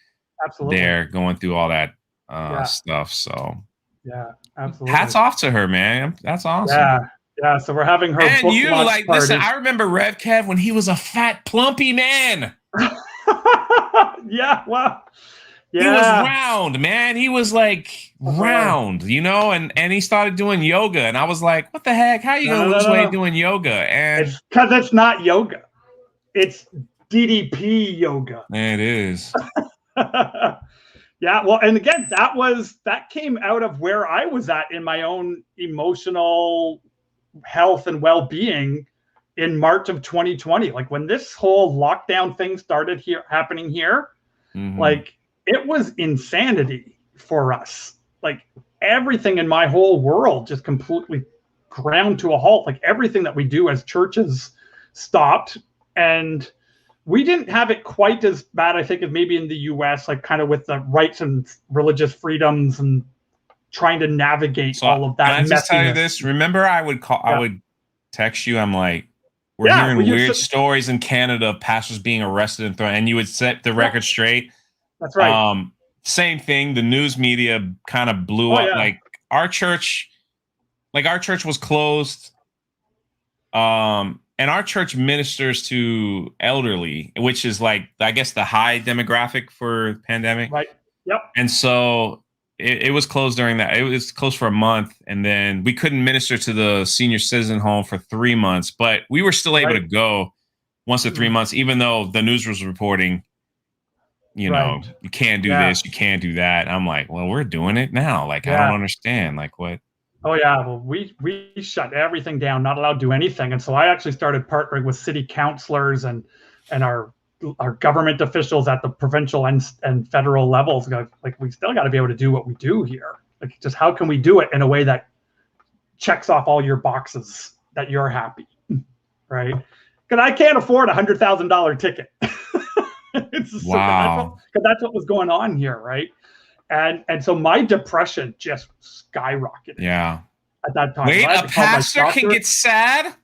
Absolutely. There going through all that stuff. So yeah, absolutely. Hats off to her, man. That's awesome. Yeah. So we're having her. And book launch party. Listen, I remember Rev Kev when he was a fat, plumpy man. Yeah, well, He was Yeah. round, man. He was like round, you know, and he started doing yoga, and I was like, "What the heck? How are you gonna lose weight doing yoga?" And it's because it's not yoga; it's DDP yoga. it is. Yeah, well, and again, that came out of where I was at in my own emotional health and well-being in March of 2020. Like when this whole lockdown thing started happening here, like it was insanity for us. Like everything in my whole world just completely ground to a halt. Like everything that we do as churches stopped. And we didn't have it quite as bad, I think, as maybe in the US, like kind of with the rights and religious freedoms and trying to navigate all of that. Can I just tell you this? Remember, I would text you. I'm like, we're hearing weird stories in Canada of pastors being arrested and thrown, and you would set the record straight. That's right. Same thing. The news media kind of blew up. Like our church was closed. And our church ministers to elderly, which is like, I guess, the high demographic for pandemic. Right. Yep. And so it was closed during that. It was closed for a month. And then we couldn't minister to the senior citizen home for 3 months, but we were still able to go once in 3 months, even though the news was reporting, you know, you can't do this, you can't do that. I'm like, well, we're doing it now. Like, I don't understand. Like, what? Oh yeah, well we shut everything down, not allowed to do anything, and so I actually started partnering with city councilors and our government officials at the provincial and federal levels. Like we still got to be able to do what we do here. Like just how can we do it in a way that checks off all your boxes that you're happy, right? Because I can't afford $100,000 ticket. Wow, because that's what was going on here, right? And so my depression just skyrocketed. Yeah. At that time. Wait, a pastor can get sad?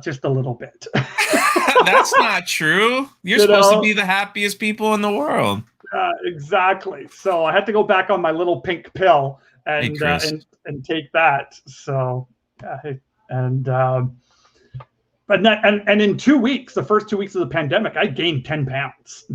Just a little bit. That's not true. You're supposed to be the happiest people in the world. Exactly. So I had to go back on my little pink pill and take that. So but in 2 weeks, the first 2 weeks of the pandemic, I gained 10 pounds.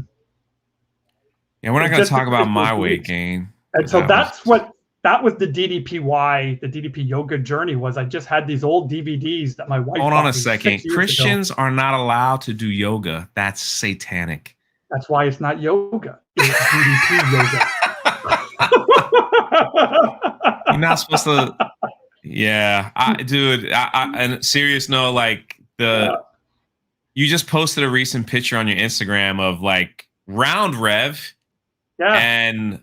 Yeah, we're not going to talk about my weight gain. And so that was the DDPY, the DDP yoga journey was. I just had these old DVDs that my wife. Hold on a second. Christians are not allowed to do yoga. That's satanic. That's why it's not yoga. It's DDP yoga. You're not supposed to. Yeah, dude. On serious note, like you just posted a recent picture on your Instagram of like round Rev. Yeah. And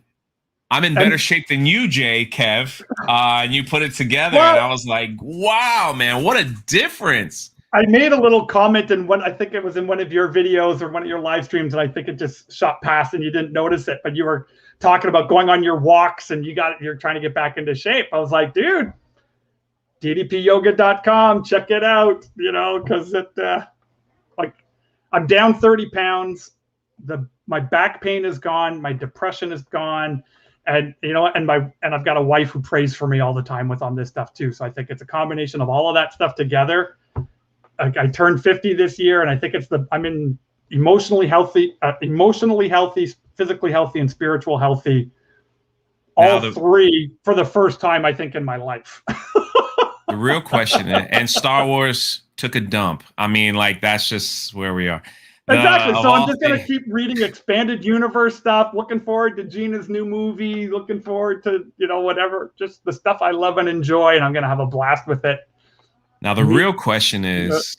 I'm in better shape than you, Jay, Kev. And you put it together, and I was like, wow, man, what a difference. I made a little comment I think it was in one of your videos or one of your live streams, and I think it just shot past and you didn't notice it, but you were talking about going on your walks and you're trying to get back into shape. I was like, dude, ddpyoga.com, check it out, you know, because like I'm down 30 pounds. My back pain is gone. My depression is gone. And, you know, and I've got a wife who prays for me all the time on this stuff too. So I think it's a combination of all of that stuff together. I turned 50 this year, and I think I'm in emotionally healthy, physically healthy, and spiritual healthy. All three for the first time, I think, in my life. The real question, and Star Wars took a dump. I mean, like, that's just where we are. Exactly. So I'm just going to keep reading expanded universe stuff, looking forward to Gina's new movie, looking forward to, you know, whatever, just the stuff I love and enjoy, and I'm going to have a blast with it. Now, the real question is,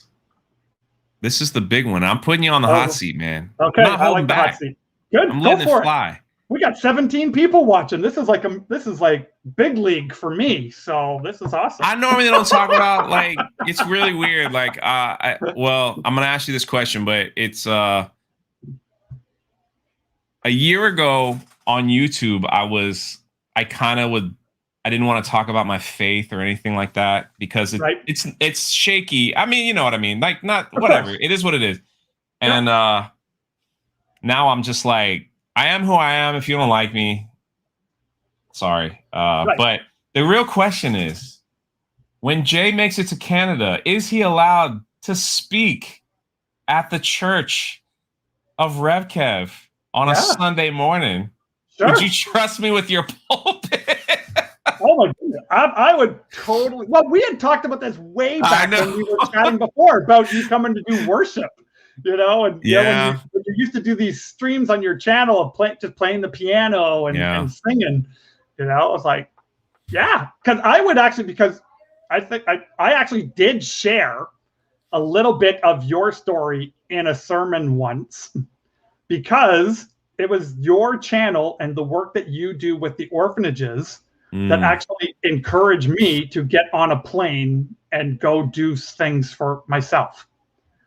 this is the big one. I'm putting you on the hot seat, man. Okay. I'm not holding back. The hot seat. Good. I'm letting it fly. We got 17 people watching. This is like big league for me. So this is awesome. I normally don't talk about, like, it's really weird. Like, I'm gonna ask you this question, but it's a year ago on YouTube. I didn't want to talk about my faith or anything like that because it's shaky. I mean, you know what I mean? Like, not whatever. It is what it is. And now I'm just like, I am who I am. If you don't like me, sorry. But the real question is, when Jay makes it to Canada, is he allowed to speak at the church of Rev Kev on a Sunday morning. Sure. Would you trust me with your pulpit? Oh my goodness. I would totally. Well, we had talked about this way back when we were chatting before about you coming to do worship, and when you used to do these streams on your channel of just playing the piano and singing, I was like, because I would actually, because I think I actually did share a little bit of your story in a sermon once, because it was your channel and the work that you do with the orphanages that actually encouraged me to get on a plane and go do things for myself.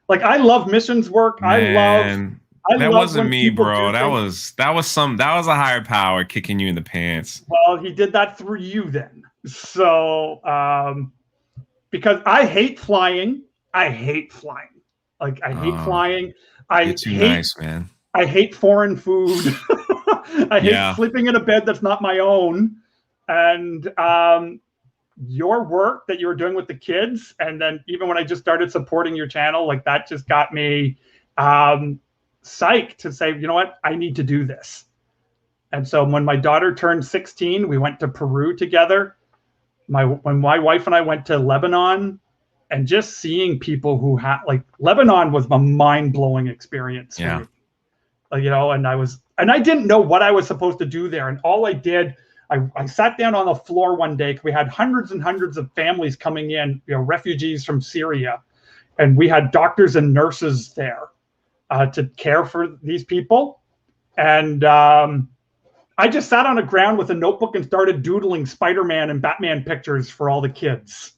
Like, I love missions work. Man, that wasn't me, bro. That was a higher power kicking you in the pants. Well, he did that through you then. So, because I hate flying. Like, I hate flying. You're too nice, man. I hate foreign food. I hate sleeping in a bed that's not my own. And your work that you were doing with the kids, and then even when I just started supporting your channel, like, that just got me psyched to say, you know what, I need to do this. And so when my daughter turned 16, we went to Peru together. When my wife and I went to Lebanon, and just seeing people who had, like, Lebanon was a mind-blowing experience for me. And I didn't know what I was supposed to do there. And all I did, I sat down on the floor one day, because we had hundreds and hundreds of families coming in, refugees from Syria. And we had doctors and nurses there to care for these people. And I just sat on the ground with a notebook and started doodling Spider-Man and Batman pictures for all the kids.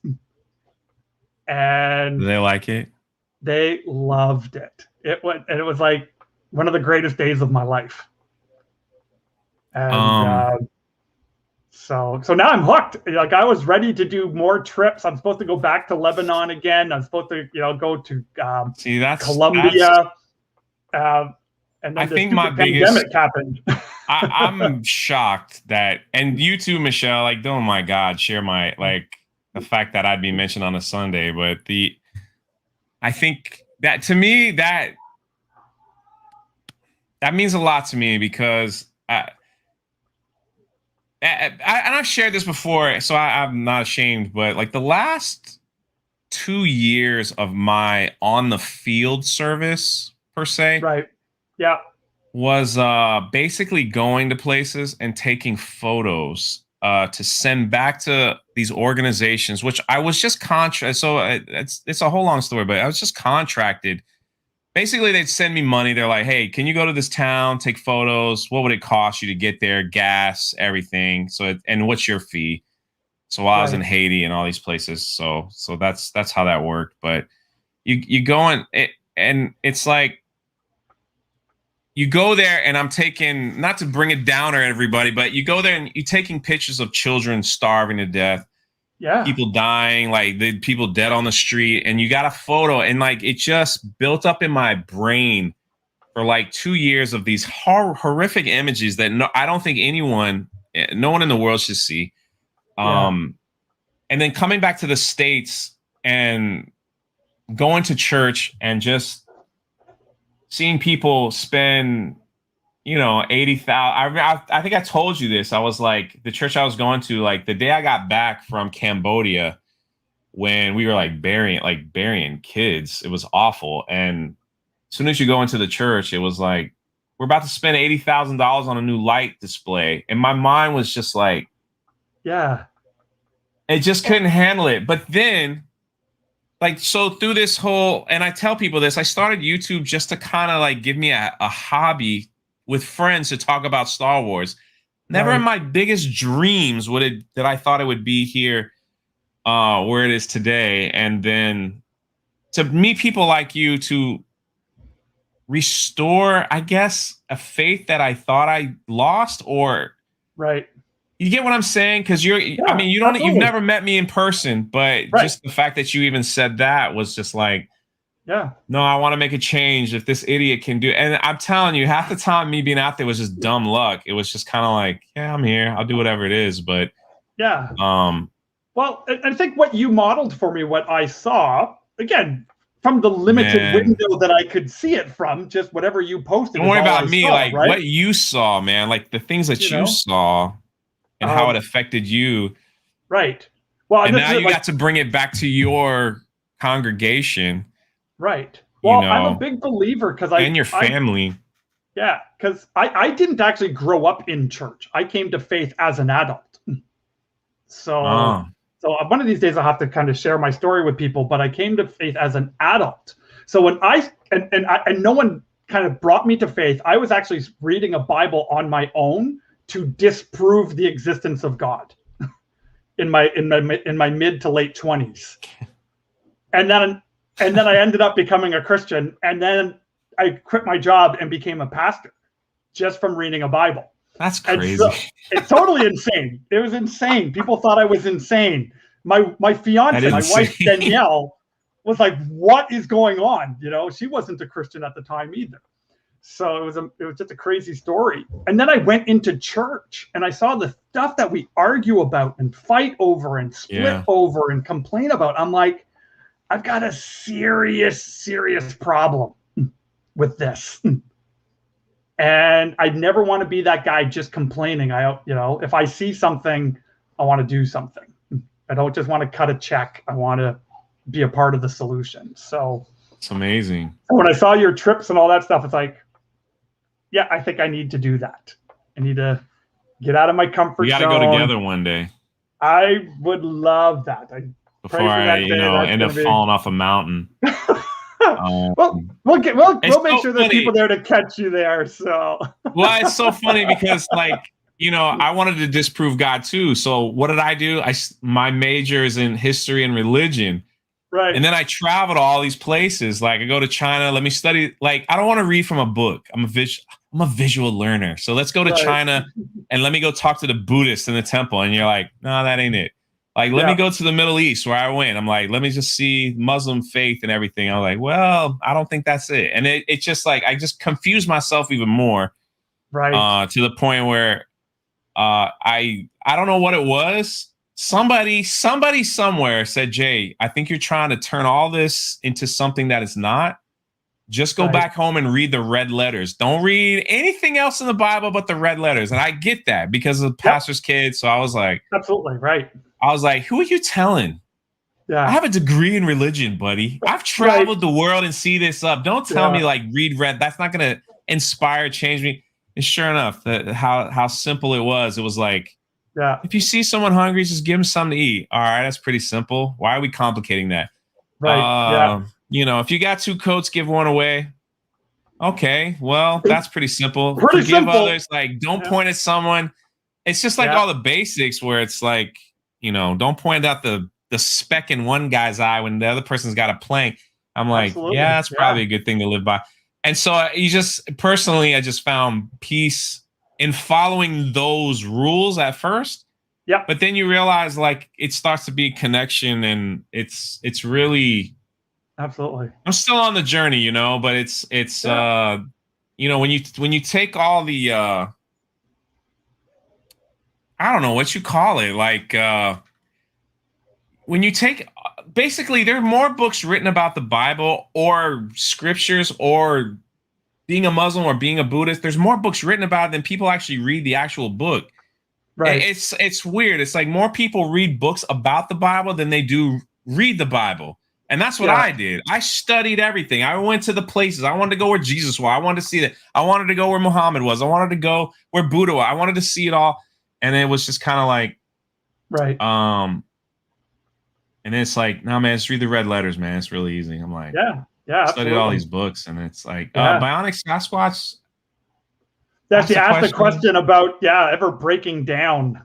And did they like it? They loved it. It was like one of the greatest days of my life. And so now I'm hooked. Like, I was ready to do more trips. I'm supposed to go back to Lebanon again. I'm supposed to, go to Colombia. And then I think my pandemic happened. I'm shocked that, and you too, Michelle. Like, oh my God, share my, like, the fact that I'd be mentioned on a Sunday, but I think that, to me, that means a lot to me, because and I've shared this before, so I'm not ashamed, but like, the last 2 years of my on the field service, per se, right? Yeah, was basically going to places and taking photos to send back to these organizations, which I was just so it's a whole long story, but I was just contracted. Basically, they'd send me money. They're like, hey, can you go to this town, take photos? What would it cost you to get there? Gas, everything. So, and what's your fee? So while I was in Haiti and all these places. So that's how that worked. But you go in it, and it's like, you go there, and I'm taking, not to bring it down or everybody, but you go there and you're taking pictures of children starving to death. Yeah. People dying, like the people dead on the street, and you got a photo, and like, it just built up in my brain for like 2 years of these horrific images that I don't think no one in the world should see. And then coming back to the States and going to church and just seeing people spend, $80,000. I think I told you this. I was like, the church I was going to, like, the day I got back from Cambodia, when we were like burying kids, it was awful. And as soon as you go into the church, it was like, we're about to spend $80,000 on a new light display. And my mind was just like, it just couldn't handle it. But then, like, so through this whole, and I tell people this, I started YouTube just to kind of like give me a hobby with friends to talk about Star Wars. Never in my biggest dreams that I thought it would be here, where it is today. And then to meet people like you, to restore, I guess, a faith that I thought I lost, or you get what I'm saying? Because you've never met me in person, but just the fact that you even said that was just like, no, I want to make a change. If this idiot can do, and I'm telling you, half the time me being out there was just dumb luck. It was just kind of like, I'm here, I'll do whatever it is. But well, I think what you modeled for me, what I saw, again, from the limited Man. window that I could see it from, just whatever you posted. Don't worry about me, saw, like right? what you saw, man, like the things that you saw and how it affected you. Right. Well, and now you got to bring it back to your congregation. Right. Well, I'm a big believer because and your family. Yeah, because I didn't actually grow up in church. I came to faith as an adult. So one of these days I'll have to kind of share my story with people, but I came to faith as an adult. So when and no one kind of brought me to faith, I was actually reading a Bible on my own to disprove the existence of God in my mid to late 20s. And then I ended up becoming a Christian, and then I quit my job and became a pastor just from reading a Bible. That's crazy. So, it's totally insane. It was insane. People thought I was insane. My fiance, my wife Danielle, was like, "What is going on?" You know, she wasn't a Christian at the time either. So it was just a crazy story. And then I went into church and I saw the stuff that we argue about and fight over and split over and complain about. I'm like, I've got a serious problem with this. And I never want to be that guy just complaining. If I see something, I want to do something. I don't just want to cut a check. I want to be a part of the solution. So it's amazing. When I saw your trips and all that stuff, it's like, yeah, I think I need to do that. I need to get out of my comfort zone. We got to go together one day. I would love that. Before I end up falling off a mountain. We'll make sure there's people there to catch you there. So well, it's so funny because I wanted to disprove God too. So what did I do? My major is in history and religion. Right. And then I travel to all these places. Like I go to China, let me study. Like I don't want to read from a book. I'm a visual learner. So let's go to China and let me go talk to the Buddhists in the temple. And you're like, no, that ain't it. Like, let me go to the Middle East where I went. I'm like, let me just see Muslim faith and everything. I'm like, well, I don't think that's it. And it's just like, I just confused myself even more. Right. To the point where I don't know what it was. Somebody somewhere said, Jay, I think you're trying to turn all this into something that it's not. Just go back home and read the red letters. Don't read anything else in the Bible but the red letters. And I get that because of the pastor's kid. So I was like, absolutely right. I was like, who are you telling? Yeah. I have a degree in religion, buddy. I've traveled the world and see this up. Don't tell me read red. That's not going to inspire, change me. And sure enough, how simple it was. It was like, if you see someone hungry, just give them something to eat. All right, that's pretty simple. Why are we complicating that? Right. If you got 2 coats, give one away. Okay, well, that's pretty simple. Pretty Forgive simple. others. Like, don't point at someone. It's just like all the basics where it's like, don't point out the speck in one guy's eye when the other person's got a plank. I'm like, absolutely. That's probably a good thing to live by. And so I just found peace in following those rules at first. Yeah. But then you realize like it starts to be a connection and it's really absolutely. I'm still on the journey, but it's when you take all the I don't know what you call it, like when you take basically there are more books written about the Bible or scriptures or being a Muslim or being a Buddhist. There's more books written about it than people actually read the actual book. Right. It's weird. It's like more people read books about the Bible than they do read the Bible. And that's what I did. I studied everything. I went to the places. I wanted to go where Jesus was. I wanted to see that. I wanted to go where Muhammad was. I wanted to go where Buddha was. I wanted to see it all. And it was just kind of like, and it's like, no, man, just read the red letters, man. It's really easy. I'm like, I studied all these books, and it's like, Bionic Sasquatch. Actually asked the question about, ever breaking down.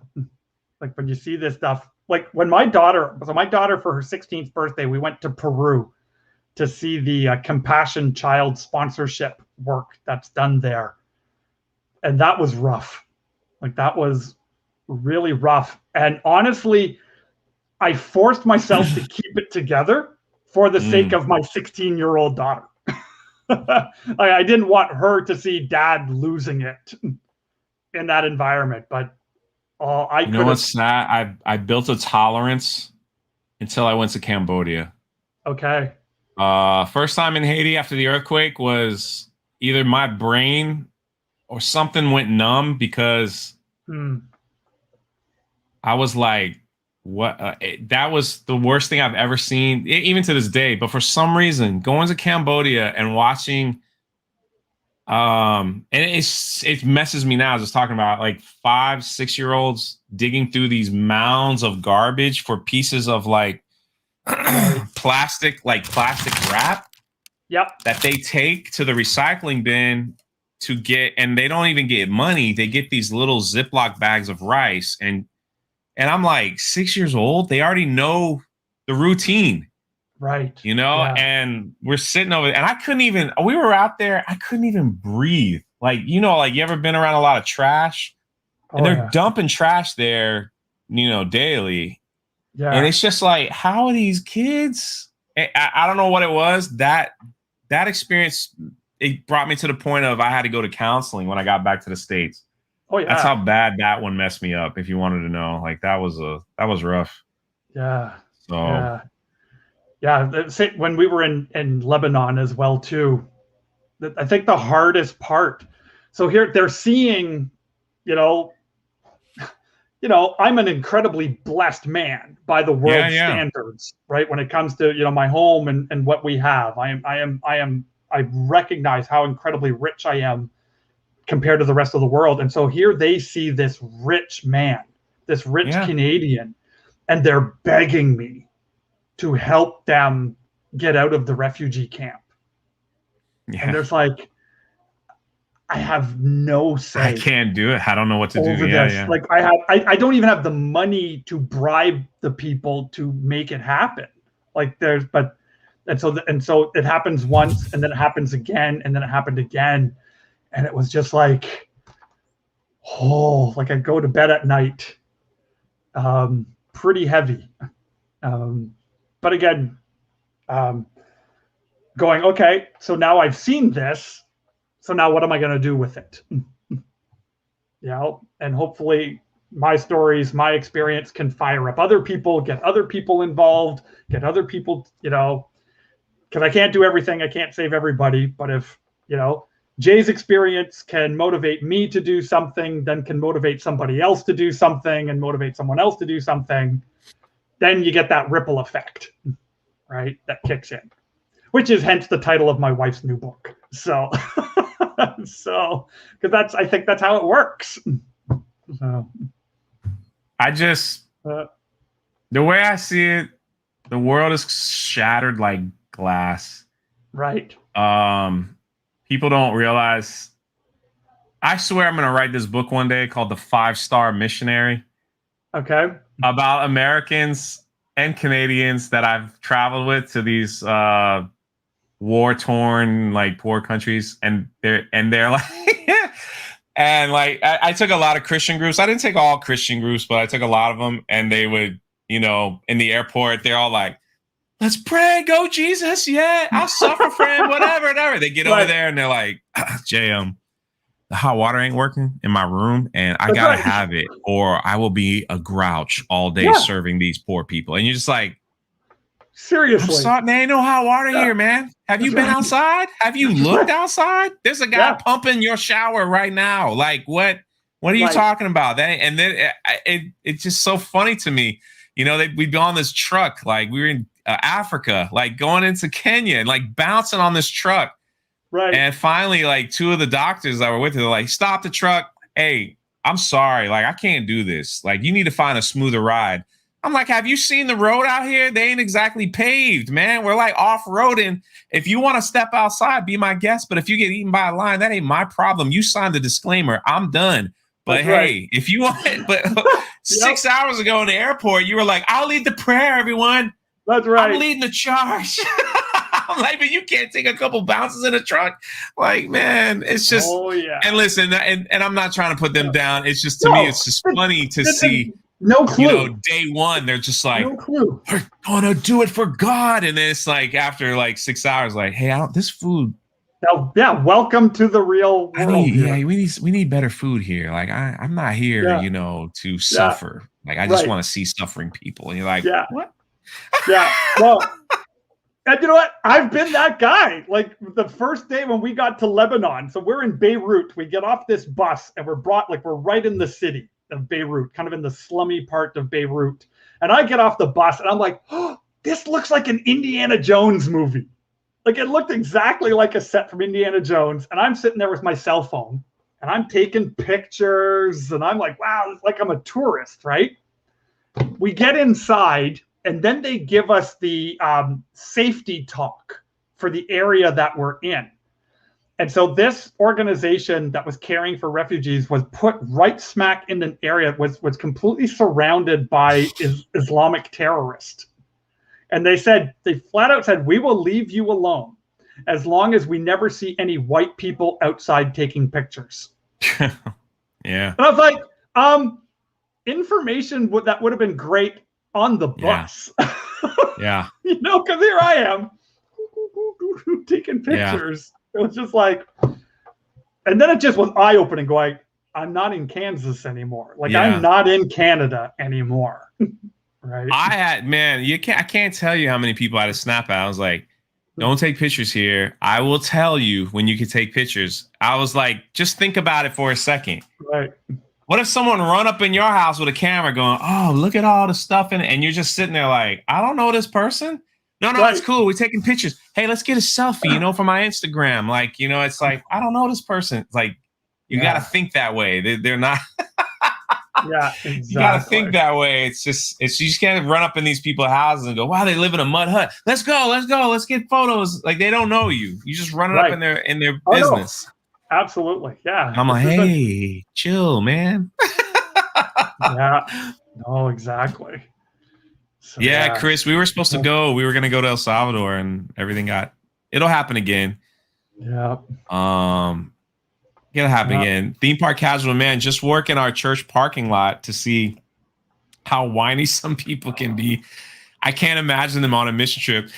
Like when you see this stuff, like when my daughter for her 16th birthday, we went to Peru to see the Compassion Child sponsorship work that's done there. And that was rough. Like that was really rough. And honestly, I forced myself to keep it together for the sake of my 16-year-old daughter. I didn't want her to see dad losing it in that environment, but I you know what's sad? I built a tolerance until I went to Cambodia. Okay. First time in Haiti after the earthquake was either my brain or something went numb because I was like, what? That was the worst thing I've ever seen, even to this day. But for some reason, going to Cambodia and watching, and it messes me now just talking about like 5-6-year-olds digging through these mounds of garbage for pieces of like plastic wrap. Yep. That they take to the recycling bin to get, and they don't even get money. They get these little Ziploc bags of rice. And I'm like 6 years old. They already know the routine. Right. You know, and we're sitting over, and I couldn't even, we were out there, I couldn't even breathe. Like, you know, like you ever been around a lot of trash? And they're dumping trash there, you know, daily. Yeah. And it's just like, how are these kids? I don't know what it was. That experience, it brought me to the point of I had to go to counseling when I got back to the States. Oh yeah. That's how bad that one messed me up, if you wanted to know. Like that was rough. Yeah. So yeah. When we were in Lebanon as well too, I think the hardest part. So here they're seeing, you know, I'm an incredibly blessed man by the world standards, right? When it comes to, you know, my home and what we have, I recognize how incredibly rich I am compared to the rest of the world. And so here they see this rich man, this rich Canadian, and they're begging me to help them get out of the refugee camp. Yeah. And there's like, I have no say. I can't do it. I don't know what to do. Yeah. Like I don't even have the money to bribe the people to make it happen. Like and so it happens once, and then it happens again, and then it happened again. And it was just like, like I'd go to bed at night, pretty heavy. But again, going, okay, so now I've seen this. So now what am I going to do with it? And hopefully my stories, my experience can fire up other people, get other people involved, get other people, you know, because I can't do everything. I can't save everybody. But if, you know, Jay's experience can motivate me to do something, then can motivate somebody else to do something and motivate someone else to do something, then you get that ripple effect, right? That kicks in, which is hence the title of my wife's new book. So, because I think that's how it works. So, the way I see it, the world is shattered like glass. Right. People don't realize. I swear I'm going to write this book one day called The 5-Star Missionary. Okay. About Americans and Canadians that I've traveled with to these war-torn, like poor countries, and they're like, and like I took a lot of Christian groups. I didn't take all Christian groups, but I took a lot of them, and they would, you know, in the airport, they're all like, let's pray, go Jesus, yeah, I'll suffer for him, whatever. They get over there and they're like, Jay, the hot water ain't working in my room, and I gotta have it, or I will be a grouch all day serving these poor people. And you're just like, seriously, I'm sorry, there ain't no hot water here, man. Have you been outside? Have you looked outside? There's a guy pumping your shower right now. Like, what are you talking about? And then it's just so funny to me. You know, we'd be on this truck, like we were in Africa, like going into Kenya and like bouncing on this truck. Right. And finally, like 2 of the doctors that were with it, they're like, stop the truck. Hey, I'm sorry. Like, I can't do this. Like, you need to find a smoother ride. I'm like, have you seen the road out here? They ain't exactly paved, man. We're like off-roading. If you want to step outside, be my guest. But if you get eaten by a lion, that ain't my problem. You signed the disclaimer. I'm done. But hey, if you want it, but 6 hours ago in the airport, you were like, I'll lead the prayer, everyone. That's right. I'm leading the charge. I'm like, but you can't take a couple bounces in a truck. Like, man, it's just, and listen, and I'm not trying to put them down. It's just, to me, it's just funny to see. No clue. You know, day one, they're just like, no clue. We're gonna do it for God. And then it's like, after like 6 hours, like, hey, this food. Now, welcome to the real world. We need better food here. Like, I'm not here, you know, to suffer. Like, I just want to see suffering people. And you're like, what? Yeah. Well, And you know what? I've been that guy. Like the first day when we got to Lebanon, so we're in Beirut. We get off this bus and we're right in the city of Beirut, kind of in the slummy part of Beirut. And I get off the bus and I'm like, oh, this looks like an Indiana Jones movie. Like it looked exactly like a set from Indiana Jones. And I'm sitting there with my cell phone and I'm taking pictures and I'm like, wow, it's like I'm a tourist, right? We get inside and then they give us the safety talk for the area that we're in. And so this organization that was caring for refugees was put right smack in an area, was completely surrounded by Islamic terrorists. And they flat out said, we will leave you alone as long as we never see any white people outside taking pictures. Yeah. And I was like, information that would have been great on the bus. Yeah. You know, because here I am taking pictures. Yeah. It was just like, and then it just was eye-opening going, I'm not in Kansas anymore. Like I'm not in Canada anymore. Right. I can't tell you how many people I had to snap at. I was like, don't take pictures here. I will tell you when you can take pictures. I was like, just think about it for a second. Right. What if someone run up in your house with a camera going, oh, look at all the stuff in it, and you're just sitting there like, I don't know this person. No, it's cool. We're taking pictures. Hey, let's get a selfie, you know, for my Instagram. Like, you know, it's like, I don't know this person. It's like, you got to think that way. They're not. Yeah, exactly. You got to think that way. It's you just can't run up in these people's houses and go, wow, they live in a mud hut. Let's go. Let's get photos. Like they don't know you. You just run up in their business. No. Absolutely. Yeah. I'm like, hey, chill, man. Yeah. No, exactly. So, Chris, we were supposed to go. We were going to go to El Salvador and it'll happen again. Yeah. It'll happen again. Theme park casual, man, just work in our church parking lot to see how whiny some people can be. I can't imagine them on a mission trip.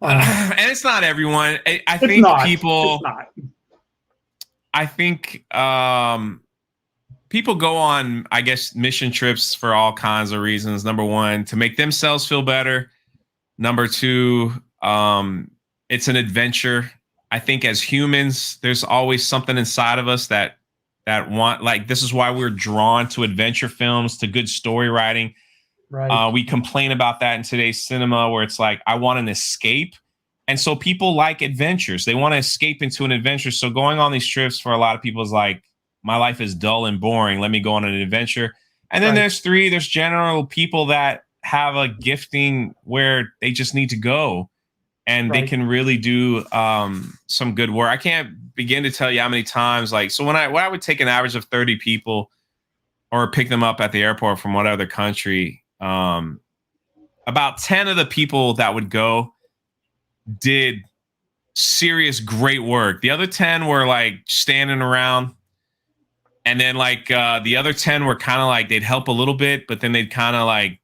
And it's not everyone. I think people. I think people go on, I guess, mission trips for all kinds of reasons. Number one, to make themselves feel better. Number two, it's an adventure. I think as humans, there's always something inside of us that want, like, this is why we're drawn to adventure films, to good story writing. Right. We complain about that in today's cinema where it's like, I want an escape. And so people like adventures. They want to escape into an adventure. So going on these trips for a lot of people is like, my life is dull and boring. Let me go on an adventure. And then there's general people that have a gifting where they just need to go and they can really do some good work. I can't begin to tell you how many times, like, so when I would take an average of 30 people or pick them up at the airport from whatever country, about 10 of the people that would go did serious great work. The other 10 were like standing around, and then like the other 10 were kind of like they'd help a little bit, but then they'd kind of like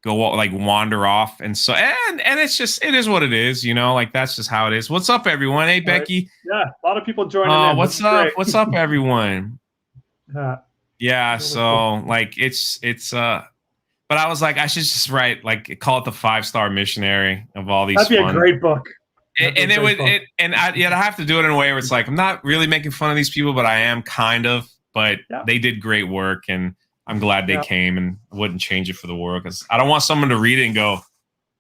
go like wander off. And so and it's just, it is what it is, you know, like that's just how it is. What's up, everyone? Hey, Becky. Yeah, a lot of people joining in. What's up? Great. What's up, everyone? Yeah, really so cool. Like it's but I was like, I should just write, like, call it the 5-star missionary of all these. That'd be a great book. And it would, I have to do it in a way where it's like, I'm not really making fun of these people, but I am kind of. But they did great work, and I'm glad they came, and I wouldn't change it for the world because I don't want someone to read it and go,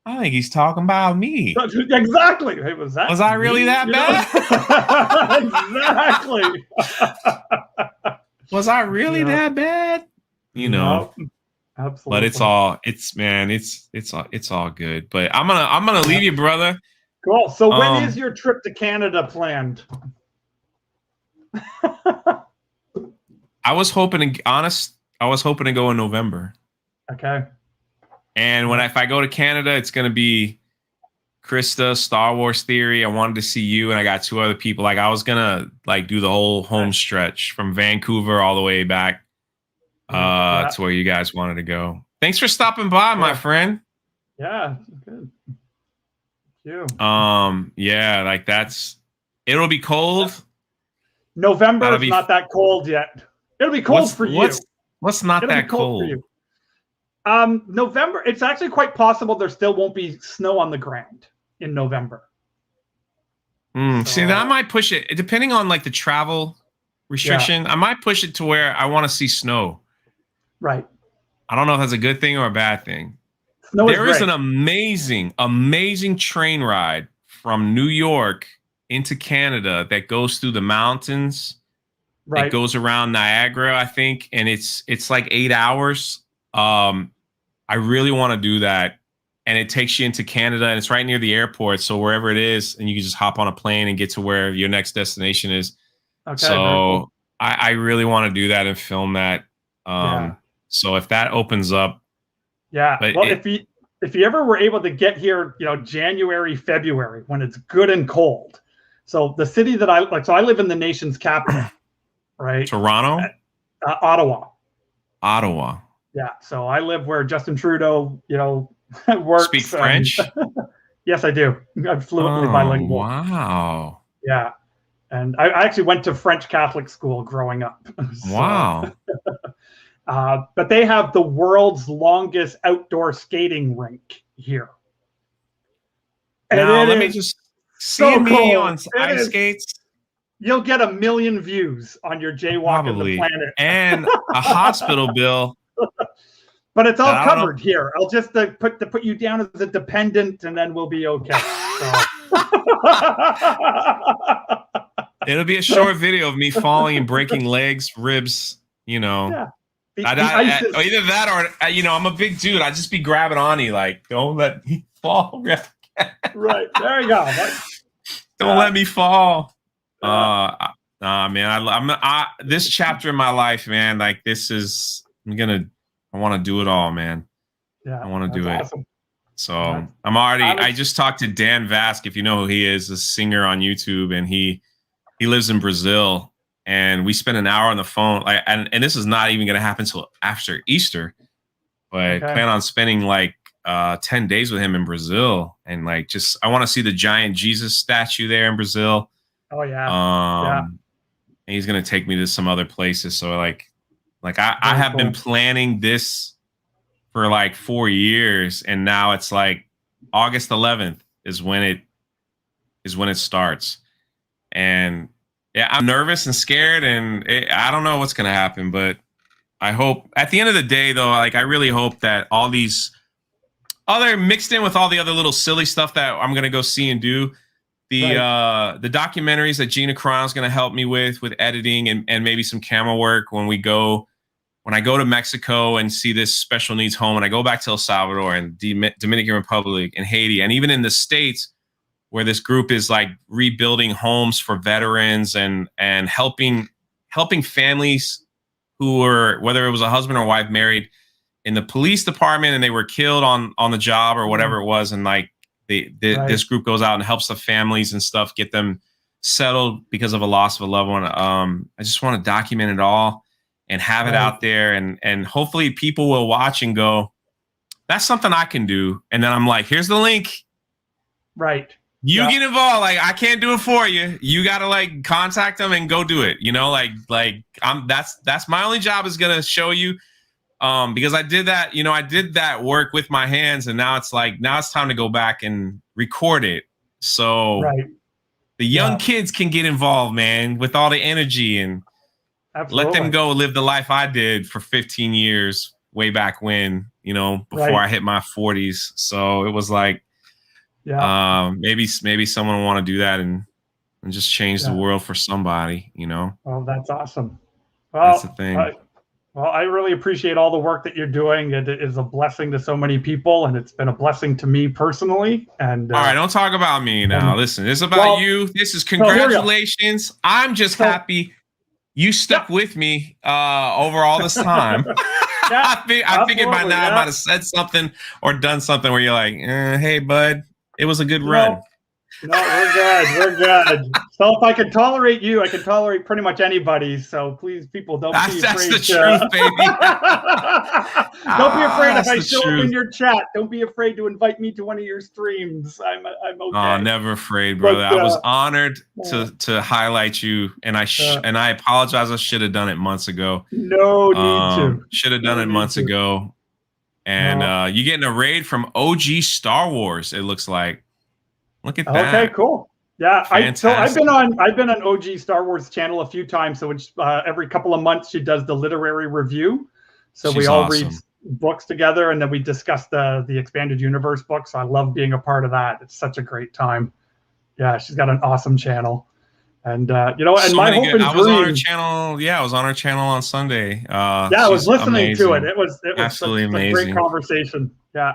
I think he's talking about me. Exactly. Hey, was I really that bad? Exactly. Was I really that bad? You know. No. Absolutely. But it's all good. But I'm gonna leave you, brother. Cool. So when is your trip to Canada planned? I was hoping to go in November. Okay. And if I go to Canada, it's gonna be Krista, Star Wars Theory. I wanted to see you, and I got 2 other people. Like I was gonna like do the whole home stretch from Vancouver all the way back to where you guys wanted to go. Thanks for stopping by, my friend. Yeah, good. Thank you. Like it'll be cold. November is not that cold yet. It'll be cold for you. What's not that cold? For you. November, it's actually quite possible there still won't be snow on the ground. in November. See, that I might push it depending on like the travel restriction. I might push it to where I want to see snow. Right. I don't know if that's a good thing or a bad thing. Snow There is great. an amazing train ride from New York into Canada that goes through the mountains. Right. It goes around Niagara, I think, and it's like 8 hours. I really want to do that. And it takes you into Canada, and it's right near the airport. So wherever it is, and you can just hop on a plane and get to where your next destination is. Okay, so cool. I really want to do that and film that. So if that opens up. Yeah. Well, if you ever were able to get here, January, February, when it's good and cold. So the city that I live in the nation's capital, right? Toronto? Ottawa. Ottawa. Yeah. So I live where Justin Trudeau, works. Speak French? Yes, I do. I'm fluently bilingual. Wow. Yeah. And I actually went to French Catholic school growing up. Wow. But they have the world's longest outdoor skating rink here. Now, let me just see me on ice skates. You'll get 1 million views on your jaywalk of the planet. And a hospital bill. But it's all covered here. I'll just put you down as a dependent, and then we'll be okay. So. It'll be a short video of me falling and breaking legs, ribs, Yeah. Either that or, I'm a big dude. I just be grabbing on you, like, don't let me fall. Right. There you go. Don't let me fall. Man, this chapter in my life, man, like this is, I want to do it all, man. Yeah. I want to do awesome. it. So I just talked to Dan Vask, if you know who he is, a singer on YouTube, and he lives in Brazil. And we spent an hour on the phone, and this is not even going to happen until after Easter, but I plan on spending 10 days with him in Brazil, and I want to see the giant Jesus statue there in Brazil. Oh yeah. And he's going to take me to some other places. So I have been planning this for 4 years, and now it's August 11th is when it starts, and. Yeah, I'm nervous and scared, and I don't know what's going to happen, but I hope at the end of the day, though, I really hope that all these other mixed in with all the other little silly stuff that I'm going to go see and do, the documentaries that Gina Carano is going to help me with editing and maybe some camera work when I go to Mexico and see this special needs home, and I go back to El Salvador and Dominican Republic and Haiti, and even in the States, where this group is rebuilding homes for veterans and helping families who were, whether it was a husband or wife married in the police department and they were killed on the job or whatever it was. And this group goes out and helps the families and stuff, get them settled because of a loss of a loved one. I just want to document it all and have it out there. And hopefully people will watch and go, that's something I can do. And then I'm like, here's the link. Right. You get involved. I can't do it for you. You gotta contact them and go do it. That's my only job is gonna show you. Because I did that, I did that work with my hands, and now it's time to go back and record it. So the young kids can get involved, man, with all the energy, and let them go live the life I did for 15 years way back when, before I hit my 40s. So it was maybe someone will want to do that and just change the world for somebody, Well, that's awesome. Well, that's the thing. I really appreciate all the work that you're doing. It is a blessing to so many people, and it's been a blessing to me personally. And all right, don't talk about me now. Listen, this is about you. This is congratulations. I'm just happy you stuck with me over all this time. I figured by now I might have said something or done something where you're like, hey, bud. It was a good run. No, we're good. We're good. So if I can tolerate you, I can tolerate pretty much anybody. So please, people, don't be afraid. That's the truth, baby. Don't be afraid if I show up in your chat. Don't be afraid to invite me to one of your streams. I'm okay. Oh, never afraid, brother. I was honored to highlight you, and I apologize. I should have done it months ago. No need to. Should have done it months ago. And you're getting a raid from OG Star Wars, it looks like. Look at Okay, that. cool. Yeah, Fantastic. I've been on OG Star Wars channel a few times. So it's, every couple of months she does the literary review. So we She's all read awesome. books together, and then we discuss the expanded universe books. I love being a part of that. It's such a great time. Yeah, she's got an awesome channel, and you know, and So my many hope good. and I was on her dream. channel. Yeah, I was on her channel on Sunday. Yeah, I was She's listening to it. amazing. It was such Absolutely a great amazing. conversation. Yeah.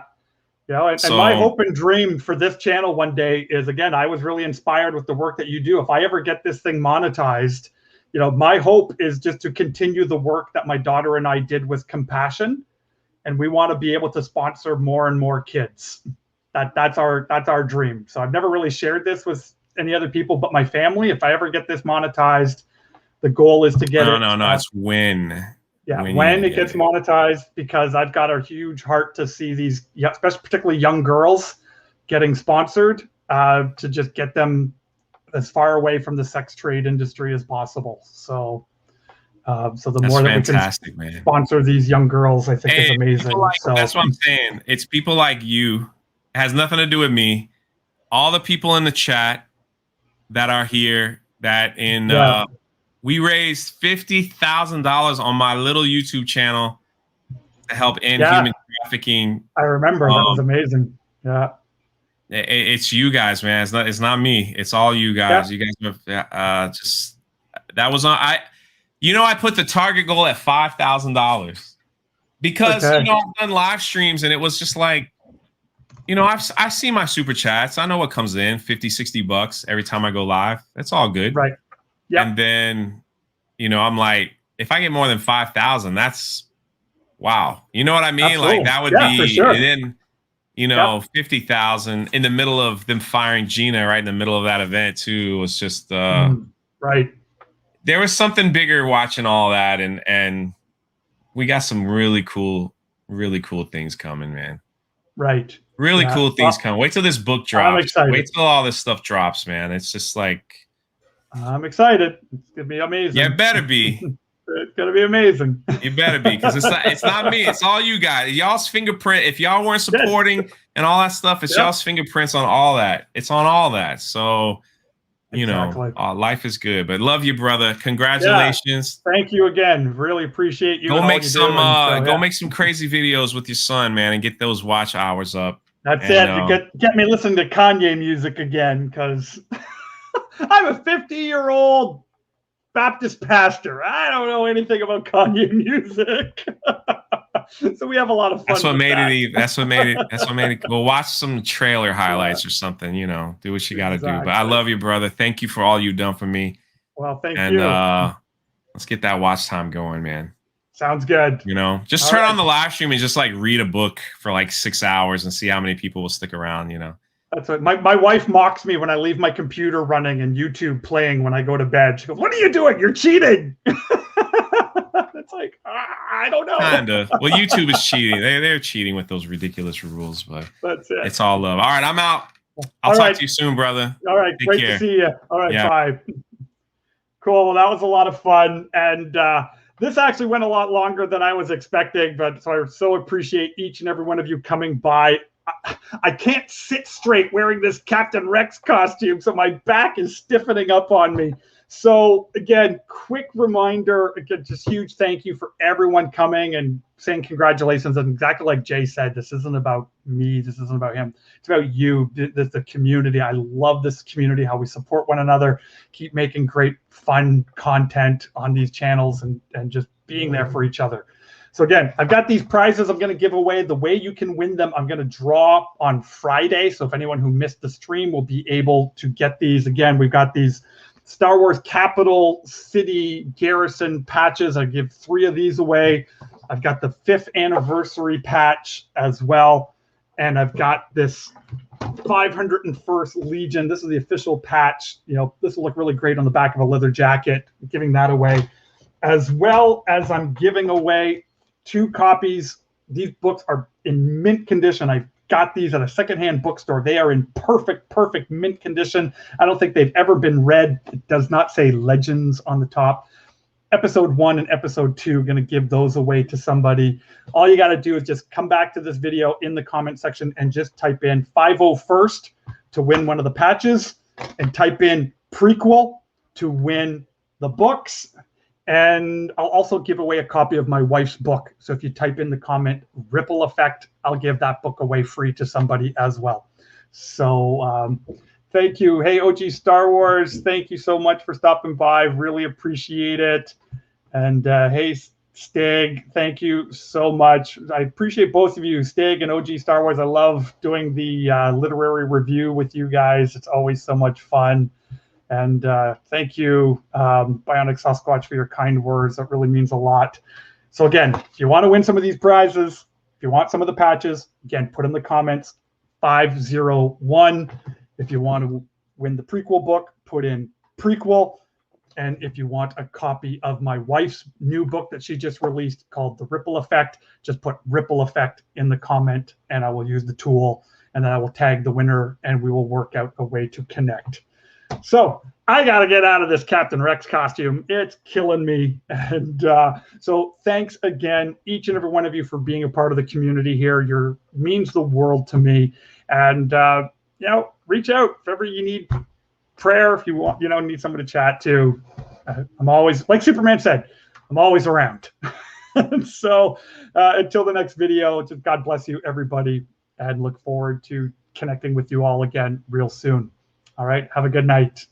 You know, and my So hope and dream for this channel one day is, again, I was really inspired with the work that you do. If I ever get this thing monetized, you know, my hope is just to continue the work that my daughter and I did with Compassion, and we want to be able to sponsor more and more kids. That's our dream. So I've never really shared this with any other people but my family. If I ever get this monetized, the goal is to get it. no. It's when. Yeah, When you're when gonna it get gets it. monetized, because I've got a huge heart to see these, yeah, especially particularly young girls, getting sponsored, to just get them as far away from the sex trade industry as possible. So, so the That's more that we can fantastic, man. sponsor these young girls, I think is Hey, people amazing. like So that's what I'm saying. It's people like you. It has nothing to do with me. All the people in the chat that are here that in yeah, we raised $50,000 on my little YouTube channel to help end yeah, human trafficking. I remember that was Um, amazing. Yeah, it's you guys, man. It's not me. It's all you yeah, guys. You guys have just that was on. I put the target goal at $5,000 because okay, I've done live streams and it was just like, I've seen my super chats. I know what comes in, 50, $60 every time I go live. That's all good. right, yeah, And then, I'm like, if I get more than 5,000, that's wow. You know what I mean? Like absolutely, that would yeah, for be, sure, and then, yep, 50,000 in the middle of them firing Gina right in the middle of that event too was just, right, there was something bigger watching all that. And we got some really cool things coming, man. right, Really yeah. cool things coming. Wait till this book I'm drops. Wait excited. till all this stuff drops, man. It's just like, I'm excited. It's gonna be yeah, amazing. it better be. It's gonna be amazing. You better be, because it's not me. It's all you guys. Y'all's fingerprint. If y'all weren't Yes. supporting and all that stuff, it's Yep. y'all's fingerprints on all that. It's on all that. So, Exactly. life is good. But love you, brother. Congratulations. Yeah. Thank you again. Really appreciate you. Go and make all some you do. go make some crazy videos with your son, man, and get those watch hours up. That's And, it. Get me listening to Kanye music again, because I'm a 50-year-old Baptist pastor. I don't know anything about Kanye music. So we have a lot of fun. That's what with made that. it. That's what made it. Well, watch some trailer highlights or something. Do what you got to do. But I love you, brother. Thank you for all you've done for me. Well, thank And you. let's get that watch time going, man. Sounds good. Just turn on the live stream and just like read a book for like 6 hours and see how many people will stick around. That's what my wife mocks me when I leave my computer running and YouTube playing when I go to bed. She goes, "What are you doing? You're cheating." It's like, I don't know. Kinda. Well, YouTube is cheating. They're cheating with those ridiculous rules, but That's it. it's all love. All right, I'm out. I'll talk to you soon, brother. All right, Take great care. to see you. All right, Yeah. bye. Cool. Well, that was a lot of fun, and this actually went a lot longer than I was expecting. But so I so appreciate each and every one of you coming by. I can't sit straight wearing this Captain Rex costume, so my back is stiffening up on me. So again, quick reminder, again, just huge thank you for everyone coming and saying congratulations. And exactly like Jay said, this isn't about me. This isn't about him. It's about you, the community. I love this community, how we support one another, keep making great, fun content on these channels, and just being there for each other. So again, I've got these prizes I'm going to give away. The way you can win them, I'm going to draw on Friday. So if anyone who missed the stream will be able to get these. Again, we've got these Star Wars Capital City Garrison patches. I give 3 of these away. I've got the 5th anniversary patch as well. And I've got this 501st Legion. This is the official patch. This will look really great on the back of a leather jacket. I'm giving that away. As well as I'm giving away 2 copies. These books are in mint condition. I got these at a secondhand bookstore. They are in perfect mint condition. I don't think they've ever been read. It does not say Legends on the top. Episode 1 and episode 2, going to give those away to somebody. All you got to do is just come back to this video in the comment section and just type in 501st to win one of the patches, and type in prequel to win the books. And I'll also give away a copy of my wife's book. So if you type in the comment Ripple Effect, I'll give that book away free to somebody as well. So thank you. Hey, OG Star Wars, thank you so much for stopping by. Really appreciate it. And hey, Stig, thank you so much. I appreciate both of you, Stig and OG Star Wars. I love doing the literary review with you guys. It's always so much fun. And thank you, Bionic Sasquatch, for your kind words. That really means a lot. So again, if you want to win some of these prizes, if you want some of the patches, again, put in the comments 501. If you want to win the prequel book, put in prequel. And if you want a copy of my wife's new book that she just released called The Ripple Effect, just put Ripple Effect in the comment, and I will use the tool, and then I will tag the winner, and we will work out a way to connect. So I got to get out of this Captain Rex costume. It's killing me. And so thanks again, each and every one of you, for being a part of the community here. It means the world to me. And, you know, reach out if ever you need prayer, if you want, you know, need someone to chat to. I'm always, like Superman said, I'm always around. So until the next video, just God bless you, everybody, and look forward to connecting with you all again real soon. All right. Have a good night.